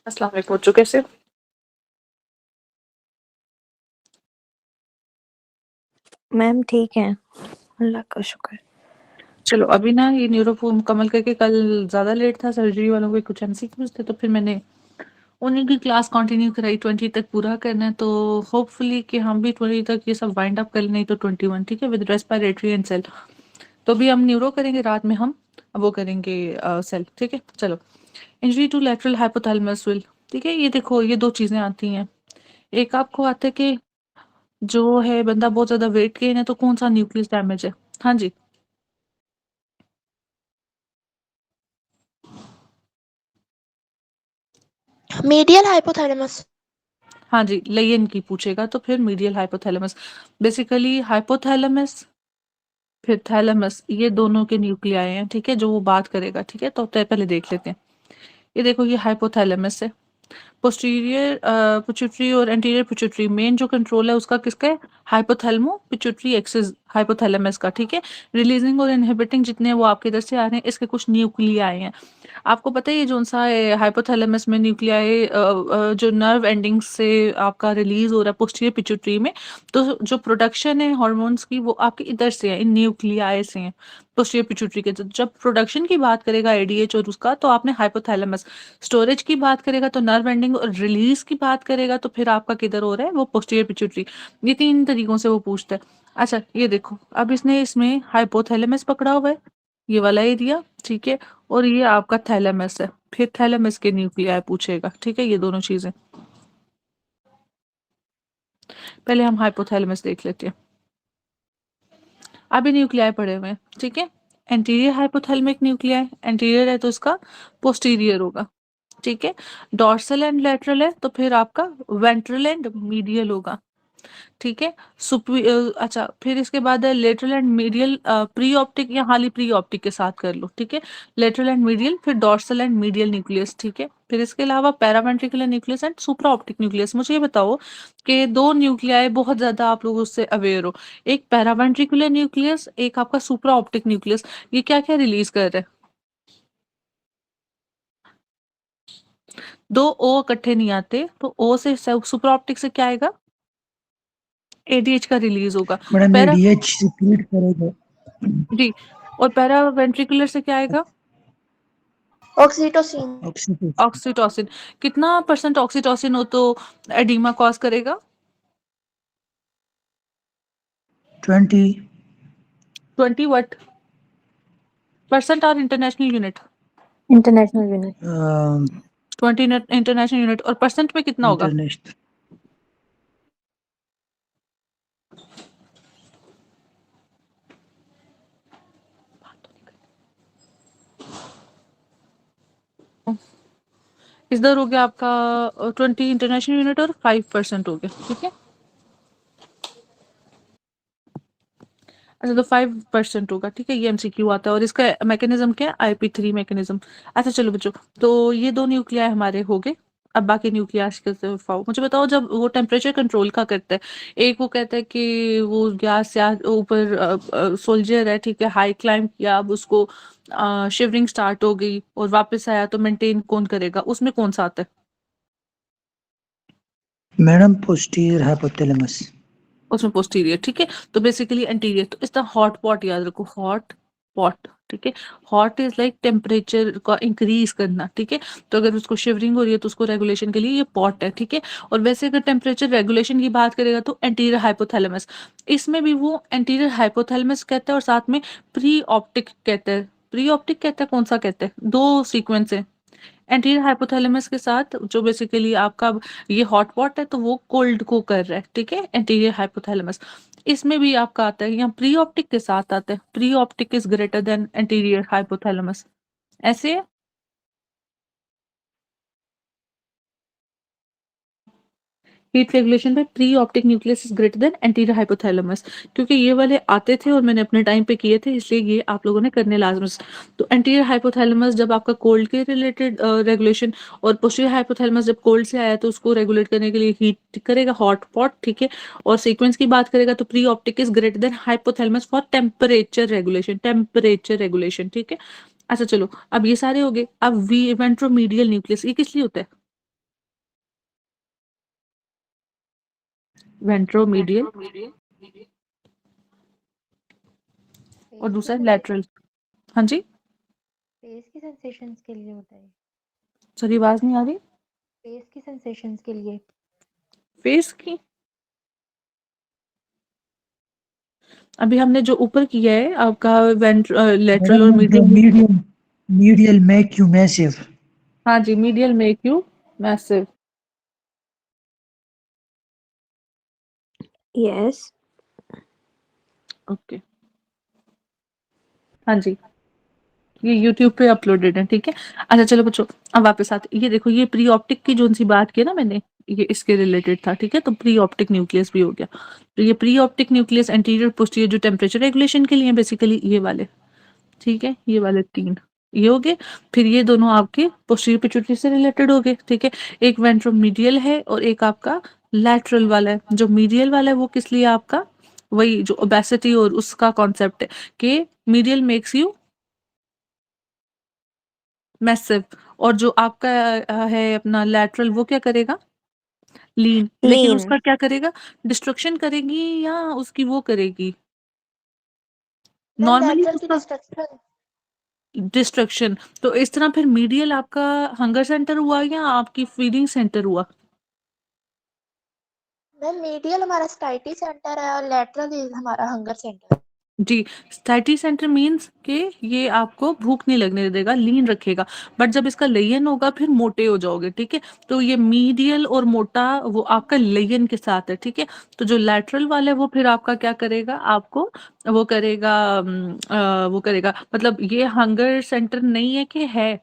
अस्सलाम वालेकुम बच्चों, कैसे हो? मैम ठीक है, अल्लाह का शुक्र। चलो अभी ना ये न्यूरो मुकम्मल करके कल ज़्यादा लेट था, सर्जरी वालों के कुछ एमसीक्यूज़ थे, तो फिर मैंने उन्हीं की क्लास कंटिन्यू कराई। 20 तक पूरा करना है, तो होपफुली कि हम भी 20 तक ये सब वाइंड अप कर लें, नहीं तो 21, ठीक है, विद रेस्पिरेटरी एंड सेल। तो अभी हम न्यूरो करेंगे, रात में हम वो करेंगे सेल, ठीक है। चलो, injury to lateral hypothalamus will, ठीक है। ये देखो, ये 2 चीज़ें आती हैं। एक आपको आता है कि जो है बंदा बहुत ज़्यादा वेट गेन है, तो कौन-सा न्यूक्लियस डैमेज है। हाँ जी। Medial hypothalamus. हाँ जी, लेयन की पूछेगा तो फिर मीडियल हाइपोथैलेमस। बेसिकली हाइपोथैलेमस फिर थैलेमस, ये दोनों के न्यूक्लियाई हैं, ठीक है, जो वो बात करेगा, ठीक है। तो पहले देख लेते हैं। ये देखो, ये हाइपोथैलेमस है। पोस्टीरियर पिट्यूटरी और एंटीरियर पिट्यूटरी, मेन जो कंट्रोल है उसका किसका है? हाइपोथैलेमो पिट्यूटरी एक्सिस हाइपोथैलेमस का, ठीक है। रिलीजिंग और इनहिबिटिंग जितने वो आपके इधर से आ रहे हैं, इसके कुछ न्यूक्लियाई हैं। आपको पता है ये जोन-सा हाइपोथैलेमस में न्यूक्लियाई जो नर्व एंडिंग्स से आपका रिलीज़ हो रहा है पोस्टीरियर पिट्यूटरी में, तो जो प्रोडक्शन है हार्मोन्स की वो आपके इधर से है, इन न्यूक्लियाई से है, पोस्टीरियर पिट्यूटरी के। जब प्रोडक्शन की बात करेगा एडीएच और उसका, तो आपने हाइपोथैलेमस, स्टोरेज की बात करेगा तो नर्व एंडिंग, और रिलीज़ की बात करेगा तो फिर आपका किधर हो रहा है? वो पोस्टीरियर पिट्यूटरी। ये 3 तरीकों से वो पूछता है। अच्छा, ये देखो, अब इसने इसमें हाइपोथैलेमस पकड़ा हुआ है, ये वाला एरिया, ठीक है। और ये आपका थैलेमस है, फिर थैलेमस के न्यूक्लियाई पूछेगा, ठीक है, ये दोनों चीज़ें। पहले हम हाइपोथैलेमस देख लेते हैं। अभी न्यूक्लियाई पड़े हुए हैं, ठीक है। एंटीरियर हाइपोथैलेमिक न्यूक्लियाई, एंटीरियर है तो इसका पोस्टीरियर होगा, ठीक है। डॉर्सल एंड लेटरल है तो फिर आपका वेंट्रल एंड मीडियल होगा, ठीक है। अच्छा, फिर इसके बाद है lateral and medial pre optic, या हाली प्री ऑप्टिक के साथ कर लो, ठीक है। लेटरल एंड मीडियल, फिर डॉर्सल एंड मीडियल न्यूक्लियस, ठीक है। फिर इसके अलावा paraventricular nucleus and supra optic nucleus. मुझे ये बताओ कि 2 न्यूक्लियाई बहुत ज़्यादा आप लोग उससे अवेयर हो, एक पैरावेंट्रिकुलर न्यूक्लियस, एक आपका सुप्रा ऑप्टिक न्यूक्लियस। ये क्या-क्या रिलीज़ कर रहा है? 2 ओ इकट्ठे नहीं आते, तो ओ से सुप्रा ऑप्टिक से क्या आएगा? एडीएच का रिलीज़ होगा। मैडम पैरा एडीएच सिक्रीट करेगा। जी, और पैरावेंट्रिकुलर से क्या आएगा? ऑक्सीटोसिन। Oxytocin oxytocin. कितना परसेंट ऑक्सीटोसिन हो तो एडीमा कॉज करेगा? 20 20 व्हाट? परसेंट और international unit? International unit. 20 international unit, और परसेंट में कितना होगा? इंटरनेशनल इधर हो गया आपका 20 इंटरनेशनल यूनिट और 5% हो गया, ठीक है। अच्छा, तो 5% होगा, ठीक है, ये एमसीक्यू आता है, और इसका मैकेनिज्म क्या है? IP3 mechanism. अच्छा चलो बच्चों, तो ये 2 न्यूक्लियाई हमारे हो गए। अब बाकी न्यूक्लियास की तरफ आओ। मुझे बताओ, जब वो टेम्परेचर कंट्रोल का करता है, एक वो कहता है कि वो गैस या ऊपर सोल्जर है, ठीक है, हाई क्लाइंब किया, अब उसको शिवरिंग स्टार्ट हो गई और वापस आया, तो मेंटेन कौन करेगा? उसमें कौन सा आता है? Madam posterior hypothalamus. उसमें पोस्टीरियर, ठीक है। तो बेसिकली एंटीरियर, तो इसका हॉट पॉट याद रखो, हॉट पॉट, ठीक है। हॉट इज लाइक टेम्परेचर का इंक्रीज करना, ठीक है। तो अगर उसको शिवरिंग हो रही है तो उसको रेगुलेशन के लिए ये पॉट है, ठीक है। और वैसे अगर टेम्परेचर रेगुलेशन की बात करेगा तो एंटीरियर हाइपोथैलेमस, इसमें भी वो एंटीरियर हाइपोथैलेमस कहता है, और साथ में प्री ऑप्टिक कहता है। प्री ऑप्टिक कहता है, कौन सा कहता है? 2 सीक्वेंस है एंटीरियर हाइपोथैलेमस के साथ, जो बेसिकली आपका ये हॉट पॉट है, तो वो कोल्ड को कर रहा है, ठीक है, एंटीरियर हाइपोथैलेमस। इसमें भी आपका आता है, यहाँ प्री ऑप्टिक के साथ आता है, pre optic is greater than anterior hypothalamus, ऐसे है। हीट रेगुलेशन में pre optic nucleus is greater than anterior hypothalamus, क्योंकि ये वाले आते थे और मैंने अपने टाइम पे किए थे, इसलिए ये आप लोगों ने करने लाजमी। तो एंटीरियर हाइपोथैलेमस जब आपका कोल्ड के रिलेटेड रेगुलेशन, और पोस्टीरियर हाइपोथैलेमस जब कोल्ड से आया तो उसको रेगुलेट करने के लिए हीट करेगा, हॉट पॉट, ठीक है। और सीक्वेंस की बात करेगा तो pre optic is greater then hypothalamus for temperature regulation, temperature regulation, ठीक है। अच्छा चलो, अब ये सारे हो गए। अब वी वेंट्रोमीडियल न्यूक्लियस, ये किस लिए होता है? वेंट्रोमीडियल और फेस की दूसरा सेंसेशन लैटरल। हाँ जी, फेस की सेंसेशंस के लिए होता है। सॉरी आवाज नहीं आ रही। फेस की सेंसेशंस के लिए। फेस की अभी हमने जो ऊपर किया है आपका लेटरल और Madam, the medial. medial make you massive. हाँ जी, medial make you massive. Yes. Okay, हाँ जी, ये यूट्यूब पे अपलोडेड है, ठीक है। अच्छा चलो बच्चों, अब वापस आते, ये देखो ये प्री ऑप्टिक की जो सी बात की ना मैंने, ये इसके रिलेटेड था, ठीक है। तो प्री ऑप्टिक न्यूक्लियस भी हो गया। तो ये pre optic nucleus anterior posterior जो टेम्परेचर रेगुलेशन के लिए बेसिकली ये वाले, ठीक है, ये वाले तीन ये हो गए। फिर ये दोनों आपके पोस्टीरियर पिट्यूटरी से रिलेटेड हो गए, ठीक है। एक वेंट्रोमीडियल है और एक आपका लैटरल वाला है। जो मीडियल वाला है वो किस लिए आपका, वही जो ओबेसिटी और उसका कॉन्सेप्ट है कि मीडियल मेक्स यू मैसिव, और जो आपका है अपना लैटरल वो क्या करेगा, लीन। लेकिन Lean. उसका क्या करेगा, डिस्ट्रक्शन करेगी या उसकी वो करेगी, मैम नॉर्मली लैटरल की उसका डिस्ट्रक्शन। डिस्ट्रक्शन। तो इस तरह फिर मीडियल आपका हंगर सेंटर हुआ या आपकी फीडिंग सेंटर हुआ। मैम मीडियल हमारा स्टाइटी सेंटर है और लेटरल हमारा हंगर सेंटर। जी, स्टैटी सेंटर मीन्स कि ये आपको भूख नहीं लगने देगा, लीन रखेगा। बट जब इसका लेयन होगा फिर मोटे हो जाओगे, ठीक है। तो ये मीडियल और मोटा वो आपका लेयन के साथ है, ठीक है। तो जो लैटरल वाला है वो फिर आपका क्या करेगा, आपको वो करेगा वो करेगा, मतलब ये हंगर सेंटर नहीं है कि है,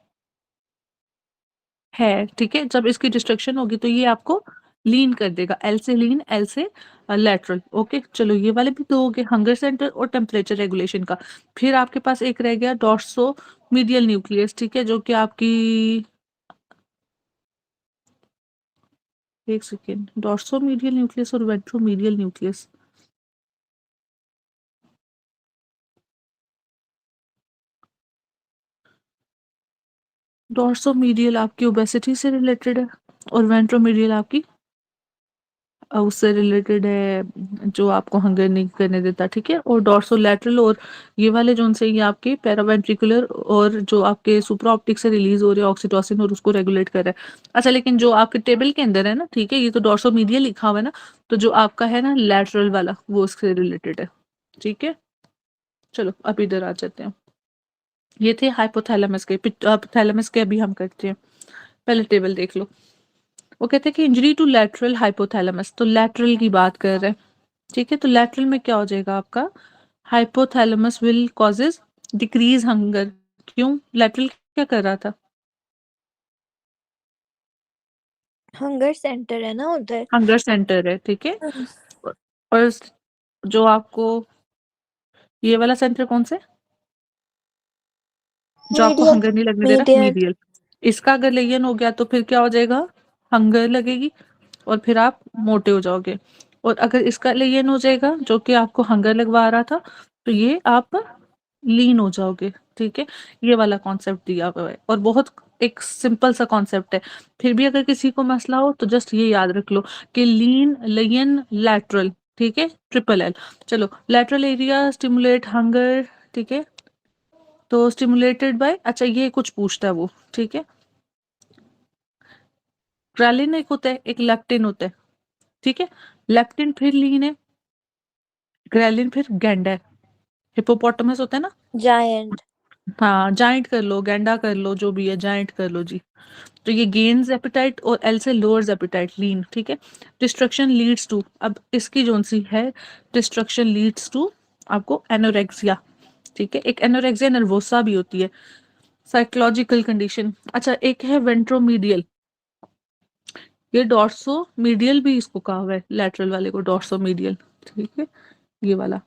ठीक है। जब इसकी डिस्ट्रक्शन होगी तो ये आपको लीन कर देगा, एल से लीन, एल से लैटरल। ओके चलो, ये वाले भी दो हो गए, हंगर सेंटर और टेम्परेचर रेगुलेशन का। फिर आपके पास एक रह गया डॉर्सो मीडियल न्यूक्लियस, ठीक है, जो कि आपकी, एक सेकेंड, डॉर्सो मीडियल न्यूक्लियस और वेंट्रोमीडियल न्यूक्लियस। डॉर्सो मीडियल आपकी ओबेसिटी से रिलेटेड है और वेंट्रोमीडियल आपकी उससे रिलेटेड है जो आपको हंगर नहीं करने देता, ठीक है। और डॉर्सोलैटरल और ये वाले जो उनसे ये आपके पैरावेंट्रिकुलर और जो आपके सुप्रा ऑप्टिक से रिलीज हो रहे हैं ऑक्सीटोसिन और उसको रेगुलेट कर रहा है। अच्छा लेकिन जो आपके टेबल के अंदर है ना, ठीक है, ये तो डॉर्सोमीडियल लिखा हुआ है ना, तो जो आपका है ना लैटरल वाला वो उससे रिलेटेड है, ठीक है। चलो अब इधर आ जाते हैं, ये थे हाइपोथैलेमस के। थैलेमस के अभी हम करते हैं, पहले टेबल देख लो। वो कहते हैं कि इंजरी टू लैटरल हाइपोथैलेमस, तो लैटरल की बात कर रहे हैं, ठीक है। तो लैटरल में क्या हो जाएगा आपका, hypothalamus will causes decrease hunger. क्यों, लैटरल क्या कर रहा था, Hunger center है ना उधर। हंगर सेंटर है, ठीक है। और जो आपको ये वाला सेंटर कौन से, जो आपको मीडियल। हंगर नहीं लगने दे रहा, Medial. मीडियल। इसका अगर लेयन हो गया तो फिर क्या हो जाएगा, हंगर लगेगी और फिर आप मोटे हो जाओगे। और अगर इसका लेयन हो जाएगा जो कि आपको हंगर लगवा रहा था, तो ये आप लीन हो जाओगे, ठीक है। ये वाला कॉन्सेप्ट दिया हुआ है और बहुत एक सिंपल सा कॉन्सेप्ट है। फिर भी अगर किसी को मसला हो तो जस्ट ये याद रख लो कि लीन, लेयन, लैटरल, ठीक है, ट्रिपल एल। चलो, लैटरल एरिया स्टिमुलेट हंगर, ठीक है। तो स्टिमुलेटेड बाय, अच्छा ये कुछ पूछता है वो, ठीक है। ग्रालिन एक होता है, एक लेप्टिन होता है, ठीक है। लेप्टिन फिर लीन है, ग्रेलिन फिर गैंडा है। हिपोपोटामस होता है ना, Giant. हाँ जाइंट कर लो, गैंडा कर लो, जो भी है जाइंट कर लो जी। तो ये गेन्स एपेटाइट और एल से लोअर्स एपेटाइट, लीन, ठीक है। डिस्ट्रक्शन लीड्स टू, अब इसकी जोन सी है, डिस्ट्रक्शन लीड्स टू आपको एनोरेक्सिया, ठीक है। एक एनोरेक्सिया नर्वोसा भी होती है, साइकोलॉजिकल कंडीशन। अच्छा एक है वेंट्रोमीडियल, ये डॉर्सो मीडियल भी इसको कहा हुआ है, लैटरल वाले को डॉर्सो मीडियल, ठीक है, ये वाला।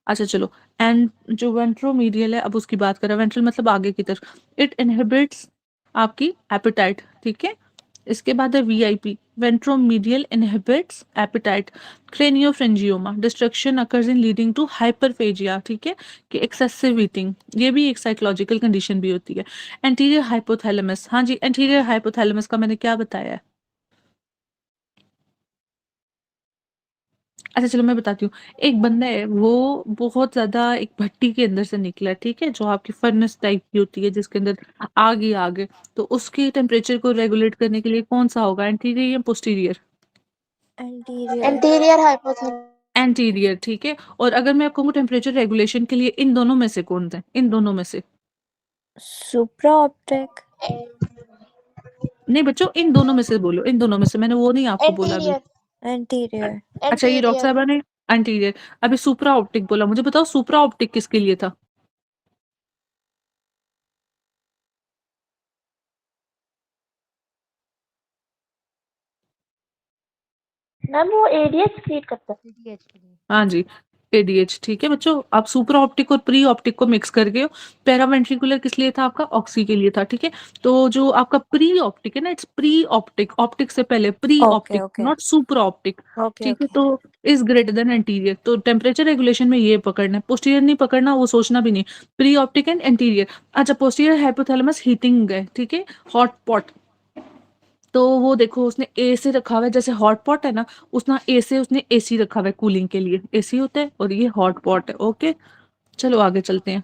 अच्छा चलो, एंड जो वेंट्रोमीडियल है अब उसकी बात करें, वेंट्रल मतलब आगे की तरफ, इट इनहिबिट्स आपकी एपेटाइट, ठीक है। इसके बाद है VIP, ventromedial inhibits appetite. Craniopharyngioma, destruction occurs in leading to hyperphagia, ठीक है, कि एक्सेसिव ईटिंग, ये भी एक साइकोलॉजिकल कंडीशन भी होती है। एंटीरियर हाइपोथैलेमस, हाँ जी, एंटीरियर हाइपोथैलेमस का मैंने क्या बताया है, अच्छा चलो मैं बताती हूँ। एक बंदा है वो बहुत ज़्यादा एक भट्टी के अंदर से निकला है, ठीक है? जो आपकी फर्नेस टाइप की होती है जिसके अंदर आग ही आग है। तो उसके टेम्परेचर को रेगुलेट करने के लिए कौन-सा होगा एंटीरियर या posterior? Anterior. Anterior hypothalamus. Anterior, ठीक है? और अगर मैं आपको कहूँ टेम्परेचर रेगुलेशन के लिए इन दोनों में से कौन है? इन दोनों में से? Supraoptic. नहीं बच्चों इन दोनों में से बोलो, इन दोनों में से, मैंने वो नहीं आपको बोला अभी। Anterior Anterior. अच्छा ये डॉक्टर एंटीरियर साहबा ने एंटीरियर, अभी सुप्रा ऑप्टिक बोला। मुझे बताओ सुप्रा ऑप्टिक किसके लिए था? मैम वो एडीएच क्रिएट करता है। ADH के लिए। हाँ जी, एडीएच, ठीक है बच्चों। आप सुप्रा ऑप्टिक और प्री ऑप्टिक को मिक्स करके पैरावेंट्रिकुलर किस लिए था आपका? ऑक्सी के लिए था, ठीक है? तो जो आपका प्री ऑप्टिक है ना, इट्स प्री ऑप्टिक, ऑप्टिक से पहले pre Okay, optic, okay. Not supra optic, Okay, ठीक है? okay. तो इज ग्रेटर देन एंटीरियर। तो टेम्परेचर रेगुलेशन में ये पकड़ना है, पोस्टीरियर नहीं पकड़ना, वो सोचना भी नहीं। Pre optic and anterior. अच्छा पोस्टीरियर हाइपोथैलेमस हीटिंग है, ठीक है? Hot pot. तो वो देखो उसने ए से रखा हुआ है, जैसे हॉट पॉट है ना, उसने ए से उसने एसी रखा हुआ है कूलिंग के लिए, एसी होता है और ये हॉट पॉट है। ओके चलो आगे चलते हैं।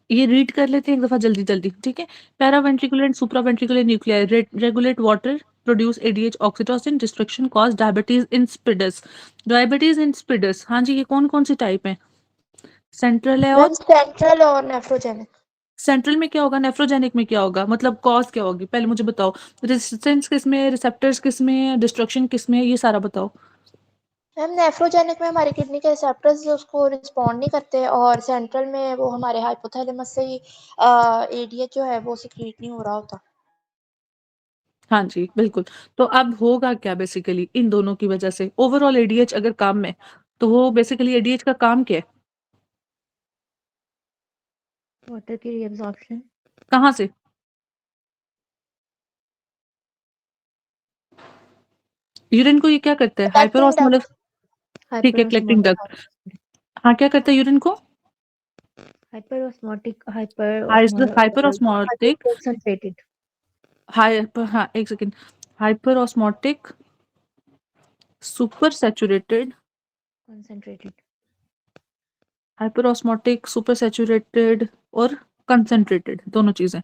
ये रीड कर लेते हैं एक दफा जल्दी जल्दी, ठीक है? Paraventricular and supraventricular nuclei regulate water, produce ADH oxytocin, destruction cause diabetes insipidus. Diabetes insipidus, हाँ जी, ये कौन कौन सी टाइप है? सेंट्रल है और मैम सेंट्रल और नेफ्रोजेनिक। सेंट्रल में क्या होगा, नेफ्रोजेनिक में क्या होगा, मतलब कॉज क्या होगी? पहले मुझे बताओ, रेजिस्टेंस किस में, रिसेप्टर्स किस में, डिस्ट्रक्शन किस में, ये सारा बताओ। मैम नेफ्रोजेनिक में हमारी किडनी के रिसेप्टर्स उसको रिस्पॉन्ड नहीं करते, और सेंट्रल में वो हमारे हाइपोथैलेमस से ही एडीएच जो है वो सिक्रीट नहीं हो रहा होता। हाँ जी बिल्कुल। तो अब होगा क्या बेसिकली इन दोनों की वजह से? ओवरऑल एडीएच अगर काम में, तो वो बेसिकली एडीएच का काम क्या है? वाटर की रीअब्जॉर्प्शन। कहाँ से? यूरिन को ये क्या करता है? Hyper collecting osmoles, duct. ठीक है, कलेक्टिंग हाइपरऑस्मोटिक। डक्ट। हाँ क्या करता है यूरिन को? हाइपरऑस्मोटिक हाइपर ऑस्मोटिक, कंसंट्रेटेड। हाइपर, हाँ एक second, hyper osmotic, super saturated, concentrated. Hyper osmotic, super saturated और कंसंट्रेटेड, दोनों चीजें,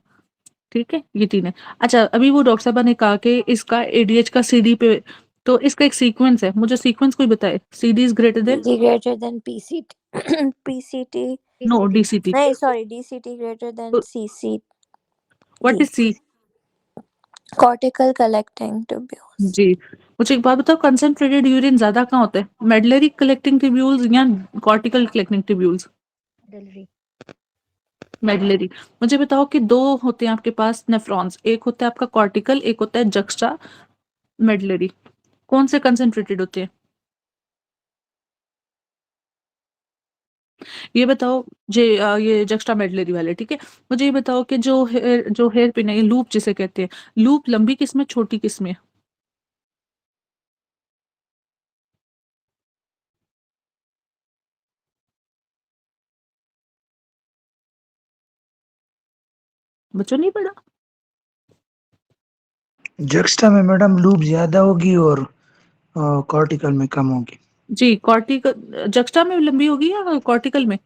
ठीक है? ये तीन है। अच्छा अभी वो डॉक्टर साहब ने कहा कि इसका एडीएच का सीडी पे, तो इसका एक सीक्वेंस है, मुझे सीक्वेंस कोई बताए। CD is greater than, PG greater than PCT. PCT. No PCT। DCT. No, sorry. DCT greater than CCT. What is C? Cortical collecting tubules. जी, मुझे एक बात बताओ, कंसंट्रेटेड यूरिन ज्यादा कहाँ होता है, मेडलरी कलेक्टिंग ट्यूब्यूल्स या कॉर्टिकल कलेक्टिंग ट्यूब्यूल्स? डलरी। मेडलरी। मुझे बताओ कि दो होते हैं आपके पास नेफ्रॉन्स, एक होता है आपका कॉर्टिकल, एक होता है जक्स्टा मेडलरी, कौन से कंसंट्रेटेड होते हैं? ये बताओ। ये जक्स्टा मेडलरी वाले, ठीक है? मुझे ये बताओ कि जो हेयर पिन है, ये लूप जिसे कहते हैं, लूप लंबी किस में, छोटी किस में? बच्चों नहीं पढ़ा? जक्स्टा में मैडम लूप ज्यादा होगी और कॉर्टिकल में कम होगी। जी, कॉर्टिकल जक्स्टा में लंबी होगी या कॉर्टिकल में?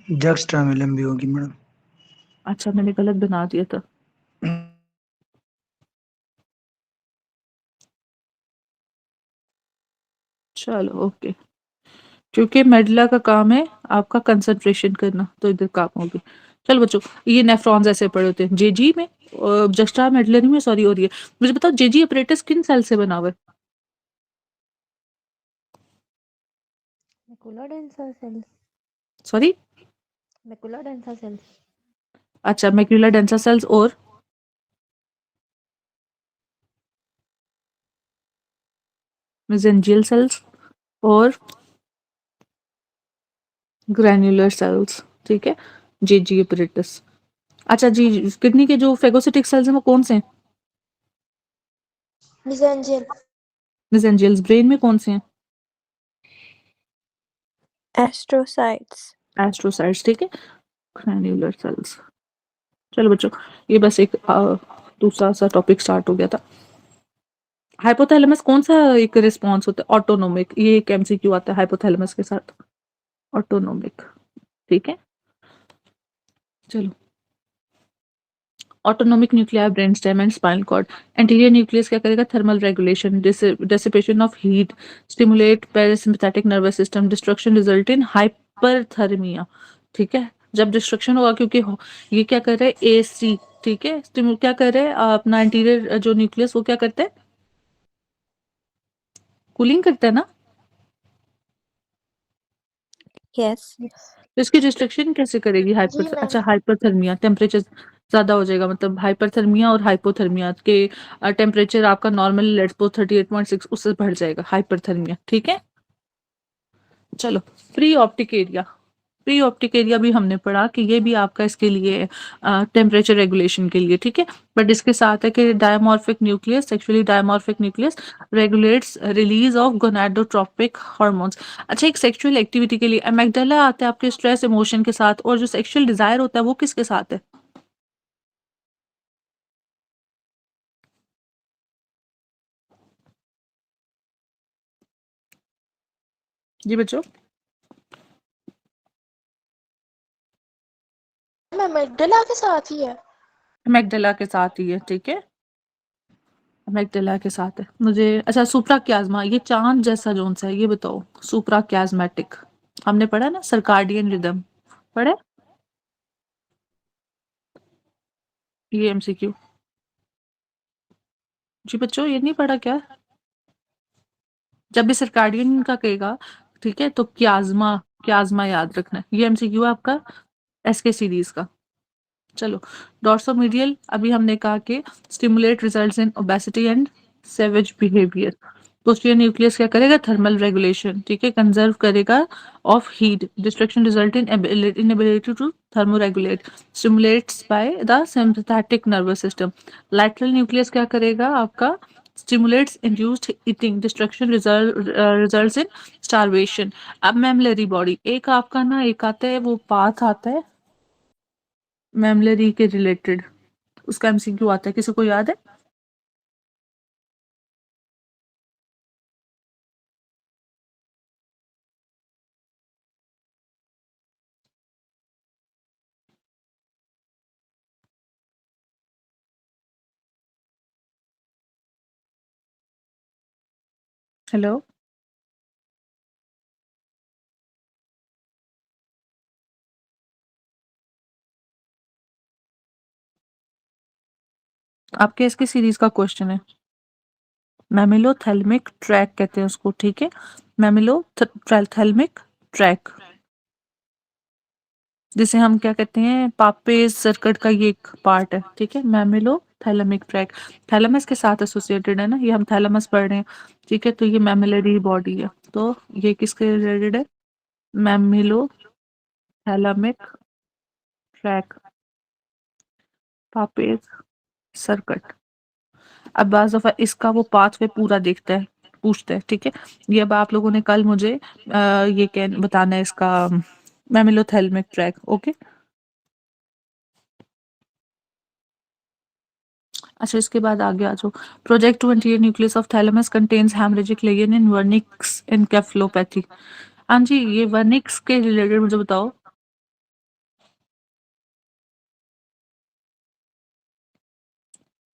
जक्स्टा में लंबी होगी मैडम। अच्छा मैंने गलत बना दिया था। चलो ओके, क्योंकि मेडला का काम है आपका कंसंट्रेशन करना, तो इधर काम होगी। चलो बच्चों, ये नेफ्रॉन्स ऐसे पड़े होते हैं जेजी में, जस्टा मेडलरी में, सॉरी। और ये मुझे बताओ जेजी अपरेटस किन सेल से बना हुआ है? Macula densa cells. Sorry, macula densa cells. अच्छा मैक्यूला डेंसा सेल्स और मेसेंजियल सेल्स और ग्रैन्युलर सेल्स, ठीक है? JG apparatus. अच्छा जी, किडनी के जो फेगोसिटिक सेल्स हैं वो कौन से हैं? मिजेंजियल। मेसेंजियल्स। ब्रेन में कौन से हैं? Astrocytes. एस्ट्रोसाइट्स, ठीक है? Granular cells. चलो बच्चों, ये बस एक दूसरा सा टॉपिक स्टार्ट हो गया था। हाइपोथैलेमस कौन सा एक रिस्पॉन्स होता है? ऑटोनोमिक। ये एक एमसीक्यू आता है हाइपोथैलेमस के साथ, ऑटोनोमिक। ठीक है, चलो। Autonomic nuclear brain stem and spinal cord. Anterior nucleus क्या करेगा? Thermal regulation, dissipation of heat, stimulate parasympathetic nervous system, destruction result in hyperthermia. ठीक है, जब डिस्ट्रक्शन होगा क्योंकि ये क्या कर रहे हैं? एसी। ठीक है, क्या कर रहे हैं? अपना एंटीरियर जो न्यूक्लियस वो क्या करते हैं? कूलिंग करता है ना। यस। तो इसकी रिस्ट्रिक्शन कैसे करेगी? जी मैम। अच्छा, हाइपरथर्मिया, टेम्परेचर ज़्यादा हो जाएगा, मतलब हाइपरथर्मिया और हाइपोथर्मिया के टेम्परेचर आपका नॉर्मल लेट्स सपोज 38.6 उससे बढ़ जाएगा, हाइपरथर्मिया। ठीक है, चलो। Pre optic area, pre optic area भी हमने पढ़ा कि ये भी आपका इसके लिए टेम्परेचर रेगुलेशन के लिए। ठीक है, बट इसके साथ है कि dimorphic nucleus, sexually dimorphic nucleus regulates release of gonadotropic hormones. अच्छा, एक सेक्सुअल एक्टिविटी के लिए एमेग्डाला आता है आपके स्ट्रेस इमोशन के साथ, और जो सेक्सुअल डिजायर होता है वो किसके साथ है? जी बच्चों, मैम मैगडला के साथ ही है। एमेग्डाला के साथ ही है। ठीक है, एमेग्डाला के साथ है। मुझे अच्छा, सुप्रा क्याज्मा, ये चांद जैसा जोन सा है, ये बताओ। सुप्रा क्याज्मेटिक हमने पढ़ा ना, सर्काडियन रिदम पढ़े? ये एमसीक्यू। जी बच्चों, ये नहीं पढ़ा क्या? जब भी सर्काडियन का कहेगा, ठीक है, तो क्याज्मा, क्याज्मा याद रखना है। ये एमसीक्यू है आपका एसके सीरीज का। चलो, डॉर्सोमीडियल अभी हमने कहा कि stimulate results in obesity and savage behaviour. Posterior nucleus क्या करेगा? Thermal regulation. ठीक है, कंजर्व करेगा of heat, destruction result in inability to thermoregulate, stimulates by the sympathetic nervous system. Lateral nucleus क्या करेगा आपका? Stimulates induced eating, destruction results in starvation. अब mammillary body, एक आपका ना एक आता है वो पाथ आता है मेमलरी के रिलेटेड, उसका एमसीक्यू आता है, किसी को याद है? हेलो, आपके इसकी सीरीज का क्वेश्चन है। मैमिलोथैलेमिक ट्रैक कहते हैं उसको। ठीक है, मैमिलोथैलेमिक ट्रैक, जिसे हम क्या कहते हैं? पापेज सर्किट का ये एक पार्ट है। ठीक है, मैमिलोथैलेमिक ट्रैक थैलेमस के साथ एसोसिएटेड है ना, ये हम थैलेमस पढ़ रहे हैं। ठीक है, तो ये मैमिलरी बॉडी है, तो ये किसके रिलेटेड है? मैमिलोथैलेमिक ट्रैक, पापेज सर्किट। अब बाज़ दफ़ा इसका वो पाथवे पूरा देखता है, पूछता है। ठीक है, ये अब आप लोगों ने कल मुझे ये क्या बताना है इसका मैमिलोथैलेमिक ट्रैक। ओके, अच्छा, इसके बाद आगे आ जाओ। Project to anterior nucleus of thalamus contains haemorrhagic lesion in Wernicke's encephalopathy. हाँ जी, ये वर्निक्स के रिलेटेड मुझे बताओ।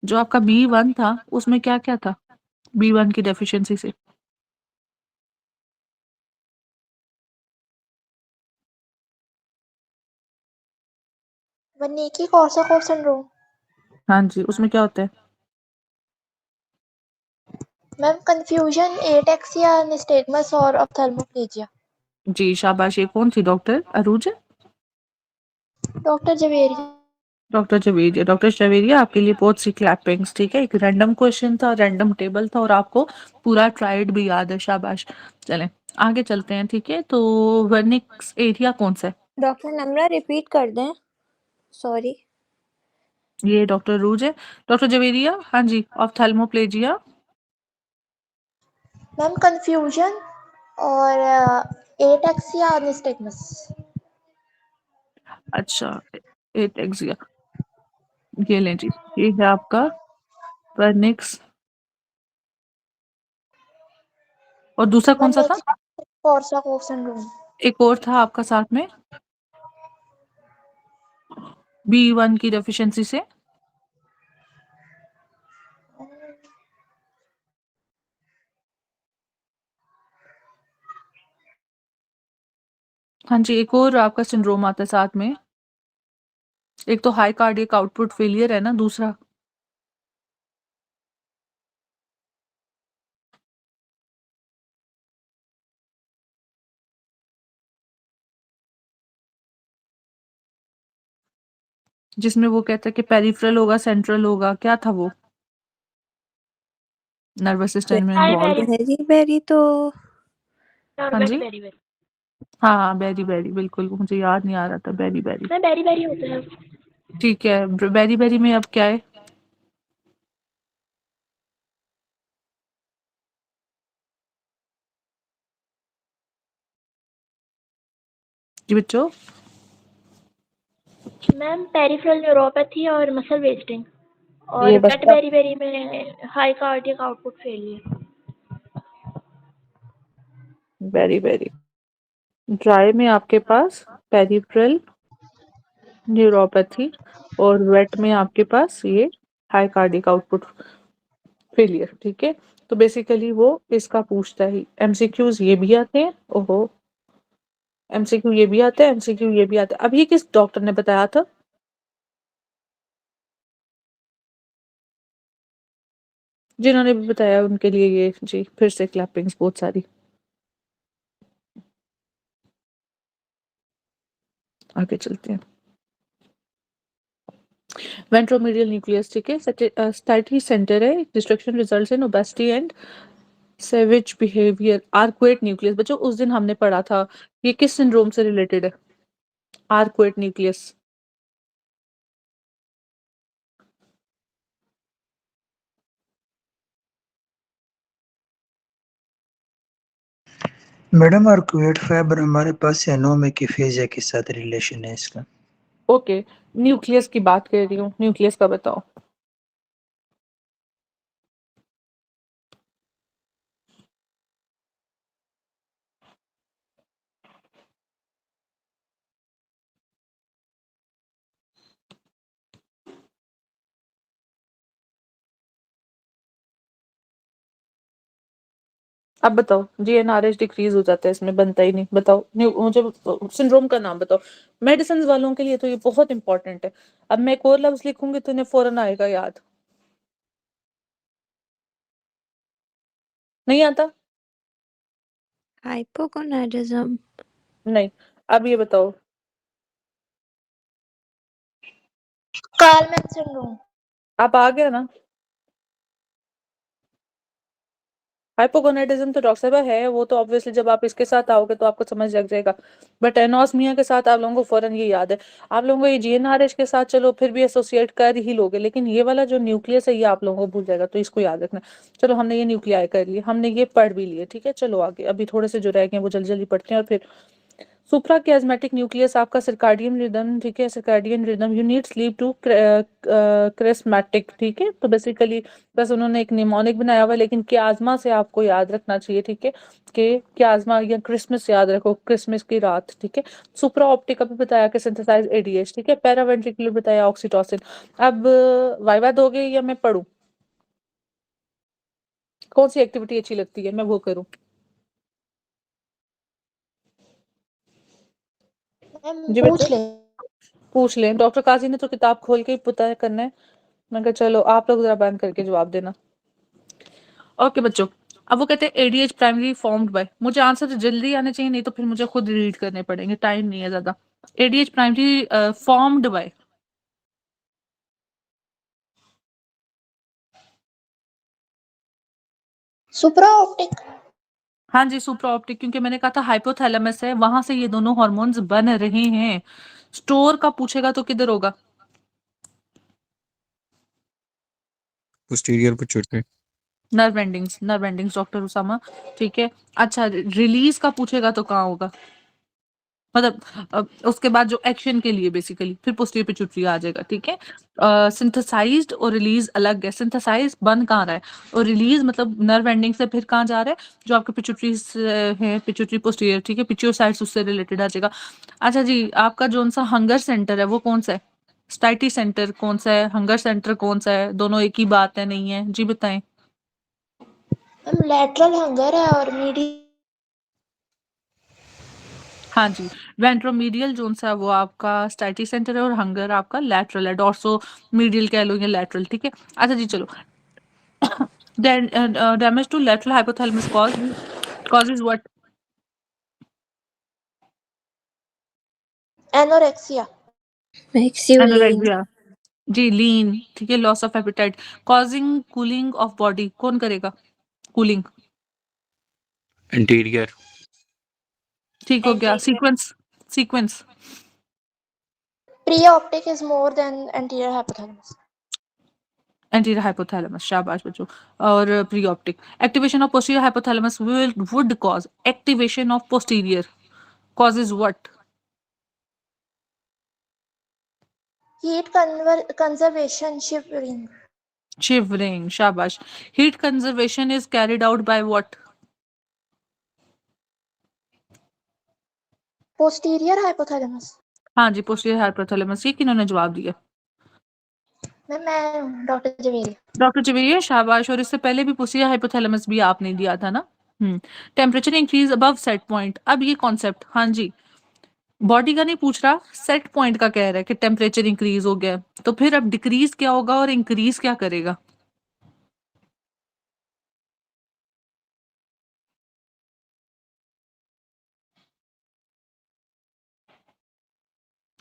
जो आपका B1 था उसमें क्या क्या था B1 की डेफिशिएंसी से? वनीकी कॉर्साकॉफ सिंड्रोम। हाँ जी, उसमें क्या होता है? मैम कंफ्यूजन, एटेक्सिया, निस्टेगमस और ऑप्थेल्मोप्लेजिया। जी शाबाश, ये कौन थी? Doctor Arooj? Doctor Javeri. Doctor Javeria, doctor Javeria आपके लिए बहुत सी क्लैपिंग्स। ठीक है, एक रैंडम क्वेश्चन था, रैंडम टेबल था, और आपको पूरा ट्राइड भी याद है, शाबाश। चलें आगे चलते हैं। ठीक है, तो वर्निक्स एरिया कौन सा है? डॉक्टर नम्रा रिपीट कर दें। सॉरी। ये डॉक्टर रूज है। डॉक्टर जवेरिया, हाँ जी, ऑप्थेल्मोप्लेजिया। मैम कंफ्यूजन और एटेक्सिया, निस्टेगमस। अच्छा, एटेक्सिया। ये लें जी, ये है आपका वर्निक्स। और दूसरा कौन सा था? Korsakoff syndrome. एक और था आपका साथ में B1 की डेफिशिएंसी से। हाँ जी, एक और आपका सिंड्रोम आता है साथ में। एक तो हाई कार्डियक आउटपुट फेलियर है ना, दूसरा जिसमें वो कहता है कि पेरिफेरल होगा, सेंट्रल होगा, क्या था वो? नर्वस सिस्टम में इन्वॉल्व। बेरी बेरी तो हाँ जी, हाँ हाँ, बेरी बेरी, बिल्कुल मुझे याद नहीं आ रहा था, बेरी बेरी। बेरी बेरी होता है। ठीक है, बेरी बेरी में अब क्या है? जी बच्चों, मैम पेरिफेरल न्यूरोपैथी और मसल वेस्टिंग, और ये बस वेट बेरी बेरी में high cardiac output failure. Beriberi. Dry में आपके पास पेरिफेरल न्यूरोपैथी और वेट में आपके पास ये हाई कार्डियक आउटपुट फेलियर। ठीक है, तो बेसिकली वो इसका पूछता है। एमसीक्यूज ये भी आते हैं, ओहो, एमसीक्यू ये भी आता है, एमसीक्यू ये भी आता है। अब ये किस डॉक्टर ने बताया था? जिन्होंने भी बताया उनके लिए ये जी फिर से क्लैपिंग्स बहुत सारी। आगे चलते हैं। वेंट्रोमीडियल न्यूक्लियस, ठीक है, स्टैटी सेंटर है, destruction results in obesity and savage behaviour. Arcuate nucleus, बच्चों उस दिन हमने पढ़ा था, ये किस सिंड्रोम से रिलेटेड है? Arcuate nucleus. Madam arcuate fibre हमारे पास एनोमेकिफेजिया के साथ रिलेशन है इसका। ओके, न्यूक्लियस की बात कर रही हूँ, न्यूक्लियस का बताओ। अब बताओ, जीएनआरएच डिक्रीज हो जाता है, इसमें बनता ही नहीं। बताओ मुझे सिंड्रोम का नाम बताओ। मेडिसिन वालों के लिए तो ये बहुत इंपॉर्टेंट है। अब मैं एक और लफ्ज लिखूंगी तो इन्हें फौरन आएगा याद। नहीं आता? हाइपोगोनाडिज्म। नहीं। अब ये बताओ, कार्लमैन सिंड्रोम। आप आ गया ना? हाइपोगोनाडिज्म तो डॉक्टर साहब है, वो तो ऑब्वियसली जब आप इसके साथ आओगे तो आपको समझ लग जाएगा। बट एनोस्मिया के साथ आप लोगों को फौरन ये याद है। आप लोगों को ये जीएनआरएच के साथ चलो फिर भी एसोसिएट कर ही लोगे, लेकिन ये वाला जो न्यूक्लियस है ये आप लोगों को भूल जाएगा, तो इसको याद रखना। चलो, हमने ये न्यूक्लियाई कर लिए, हमने ये पढ़ भी लिए, ठीक है। चलो आगे, अभी थोड़े से जो रह गए वो जल्दी जल्दी पढ़ते हैं और फिर सुप्रा कियास्मेटिक न्यूक्लियस आपका सर्काडियन रिदम, ठीक है, circadian rhythm, you need sleep to chiasmatic, ठीक है। तो बेसिकली बस उन्होंने एक निमोनिक बनाया हुआ है, लेकिन कियाज्मा से आपको याद रखना चाहिए, ठीक है, कि कियाज्मा या क्रिसमस याद रखो, क्रिसमस की रात, ठीक है। सुप्रा ऑप्टिक अभी बताया कि सिंथेसाइज एडीएच, ठीक है। पैरावेंट्रिकुलर बताया ऑक्सीटोसिन। अब वाइवा दोगे या मैं पढ़ूं? कौन सी एक्टिविटी अच्छी लगती है, मैं वो करूं? मैम जी पूछ बच्चों, ले। पूछ लें। डॉक्टर काजी ने तो किताब खोल के ही पता करना है। मैं कहा चलो आप लोग जरा बंद करके जवाब देना। ओके बच्चों, अब वो कहते हैं एडीएच प्राइमरी फॉर्म्ड बाय, मुझे आंसर तो जल्दी आने चाहिए, नहीं तो फिर मुझे खुद रीड करने पड़ेंगे, टाइम नहीं है ज्यादा। ADH primary formed by, supra optic. हाँ जी, सुप्रा ऑप्टिक, क्योंकि मैंने कहा था हाइपोथैलेमस है, वहां से ये दोनों हार्मोन्स बन रहे हैं। स्टोर का पूछेगा तो किधर होगा? Posterior pituitary. Nerve endings, nerve endings doctor Usama, ठीक है। अच्छा, रिलीज का पूछेगा तो कहाँ होगा? मतलब उसके बाद जो एक्शन के लिए बेसिकली फिर पोस्टीरियर पिट्यूटरी आ जाएगा, ठीक है। सिंथेसाइज्ड और रिलीज अलग है। सिंथेसाइज बन कहाँ रहा है और रिलीज मतलब नर्व एंडिंग से फिर कहाँ जा रहा है, जो आपके पिट्यूटरी है, पिट्यूटरी पोस्टीरियर, ठीक है, पिट्यूसाइड्स उससे रिलेटेड आ जाएगा। अच्छा जी, आपका जो सा हंगर सेंटर है वो कौन सा है? स्टाइटी सेंटर कौन सा है, हंगर सेंटर कौन सा है? दोनों एक ही बात है नहीं है? जी बताएं। मैम लैटरल हंगर है और मीडी हाँ जी, वेंट्रोमीडियल जोन सा है वो आपका स्टैटी सेंटर है और हंगर आपका लैटरल है, डॉर्सो मीडियल कह लो या लैटरल, ठीक है। अच्छा जी चलो, damage to lateral hypothalamus causes what? Anorexia. Makes you lean. Anorexia जी, लीन, ठीक है, loss of appetite, causing cooling of body, कौन करेगा कूलिंग? इंटीरियर। ठीक हो गया, sequence sequence pre optic is more than anterior hypothalamus. Anterior hypothalamus, शाबाश बच्चों। और pre optic activation of posterior hypothalamus will would cause activation of posterior causes what? Heat conservation shivering. Shivering, shabash. Heat conservation is carried out by what? Posterior hypothalamus. हाँ जी, posterior hypothalamus. ये किन्होंने जवाब दिया? मैं doctor Javeri. Doctor Javeria, शाबाश। और इससे पहले भी पोस्टीरियर हाइपोथैलेमस भी आपने दिया था ना। Temperature increase above set point. अब ये कॉन्सेप्ट, हाँ जी, बॉडी का नहीं पूछ रहा, सेट पॉइंट का कह रहा है कि टेम्परेचर इंक्रीज हो गया, तो फिर अब डिक्रीज क्या होगा और इंक्रीज क्या करेगा?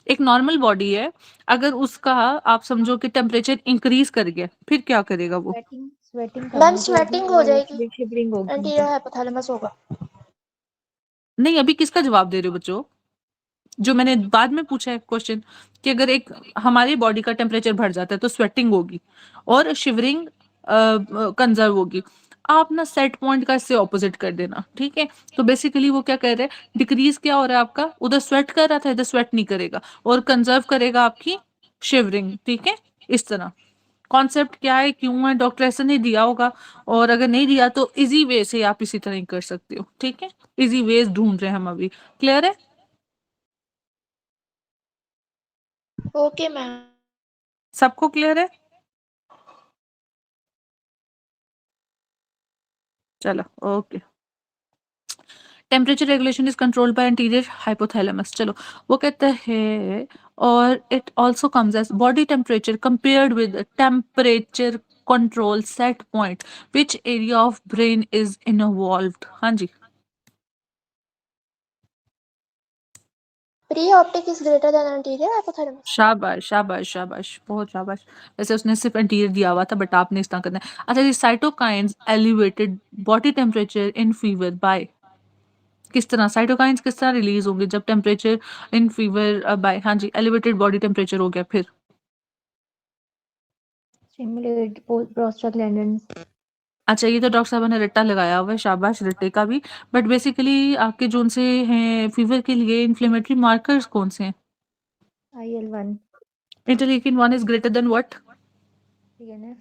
एक नॉर्मल बॉडी है, अगर उसका आप समझो कि टेम्परेचर इंक्रीज कर गया, फिर क्या करेगा वो? स्वेटिंग मैम स्वेटिंग हो जाएगी, शिवरिंग होगी। एंटीरियर हाइपोथैलेमस होगा। नहीं, अभी किसका जवाब दे रहे हो बच्चों? जो मैंने बाद में पूछा है क्वेश्चन, कि अगर एक हमारी बॉडी का टेम्परेचर बढ़ जाता है तो स्वेटिंग होगी और शिवरिंग कंजर्व होगी। आप ना सेट पॉइंट का इससे ऑपोजिट कर देना, ठीक है। तो बेसिकली वो क्या कह रहे हैं, डिक्रीज क्या हो रहा है आपका, उधर स्वेट कर रहा था इधर स्वेट नहीं करेगा, और कंजर्व करेगा आपकी शिवरिंग, ठीक है। इस तरह कॉन्सेप्ट क्या है, क्यों है, डॉक्टर ऐसा नहीं दिया होगा, और अगर नहीं दिया तो इजी वे से आप इसी तरह ही कर सकते हो, ठीक है। इजी वेज ढूंढ रहे हैं हम अभी। क्लियर है? Okay ma'am. सबको क्लियर है? चलो okay. Temperature regulation is controlled by anterior hypothalamus. चलो वो कहता है, और it also comes as body temperature compared with temperature control set point, which area of brain is involved? हाँ जी, pre optic is greater than anterior hypothalamus. शाबाश शाबाश शाबाश, बहुत शाबाश। वैसे उसने सिर्फ एंटीरियर दिया हुआ था, बट आपने इस तरह करना है। अच्छा जी, cytokines elevated body temperature in fever by, किस तरह साइटोकाइंस किस तरह रिलीज होंगे जब टेम्परेचर इन फीवर बाय, हाँ जी, एलिवेटेड बॉडी टेम्परेचर हो गया, फिर स्टिमुलेट प्रोस्टाग्लैंडिन्स। अच्छा, ये तो डॉक्टर साहब ने रट्टा लगाया हुआ है, शाबाश रट्टे का भी। बट बेसिकली आपके जोन से हैं फीवर के लिए इन्फ्लेमेटरी मार्कर्स कौन से हैं? IL-1, interleukin 1 is greater than what? TNF,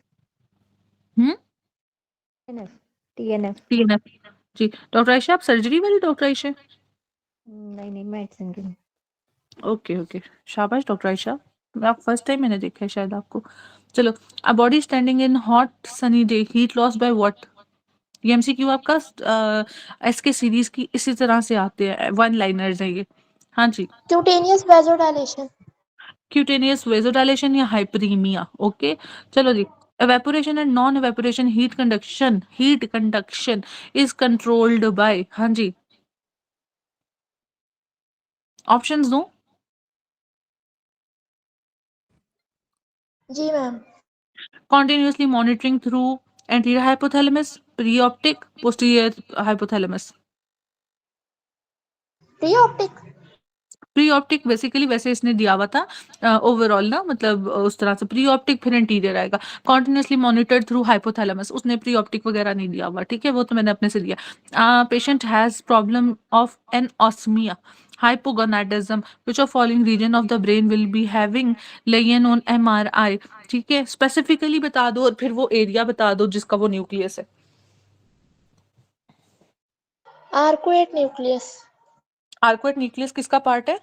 hmm, TNF। TNF। जी डॉक्टर आयशा, आप सर्जरी वाली डॉक्टर आयशा? नहीं मेडिसिन की। ओके ओके, शाबाश डॉक्टर आयशा, आप फर्स्ट टाइम मैंने देखा है शायद आपको। चलो, a body standing in hot sunny day, heat loss by what? ये एमसीक्यू आपका एसके सीरीज की इसी तरह से आते हैं, वन लाइनर्स हैं ये। हाँ जी, क्यूटेनियस वेजोडाइलेशन। क्यूटेनियस वेजोडाइलेशन या हाइपरीमिया, ओके। चलो जी, evaporation and non evaporation heat conduction is controlled by, हाँ जी, ऑप्शंस दो। जी ma'am. continuously monitoring through anterior hypothalamus, preoptic, posterior hypothalamus। Pre optic. Pre optic basically वैसे इसने दिया हुआ था ओवरऑल ना, मतलब उस तरह से प्री ऑप्टिक फिर इंटीरियर आएगा। कॉन्टिन्यूसली मॉनिटर्ड थ्रू हाइपोथैलेमस, उसने प्री ऑप्टिक वगैरह नहीं दिया हुआ, ठीक है, वो तो मैंने अपने से दिया। Patient has problem of anosmia, hypogonadism, which of following region of the brain will be having layin on MRI, ठीक है, स्पेसिफिकली बता दो और फिर वो एरिया बता दो जिसका वो न्यूक्लियस है। Arcuate nucleus. आर्कुएट न्यूक्लियस किसका पार्ट है?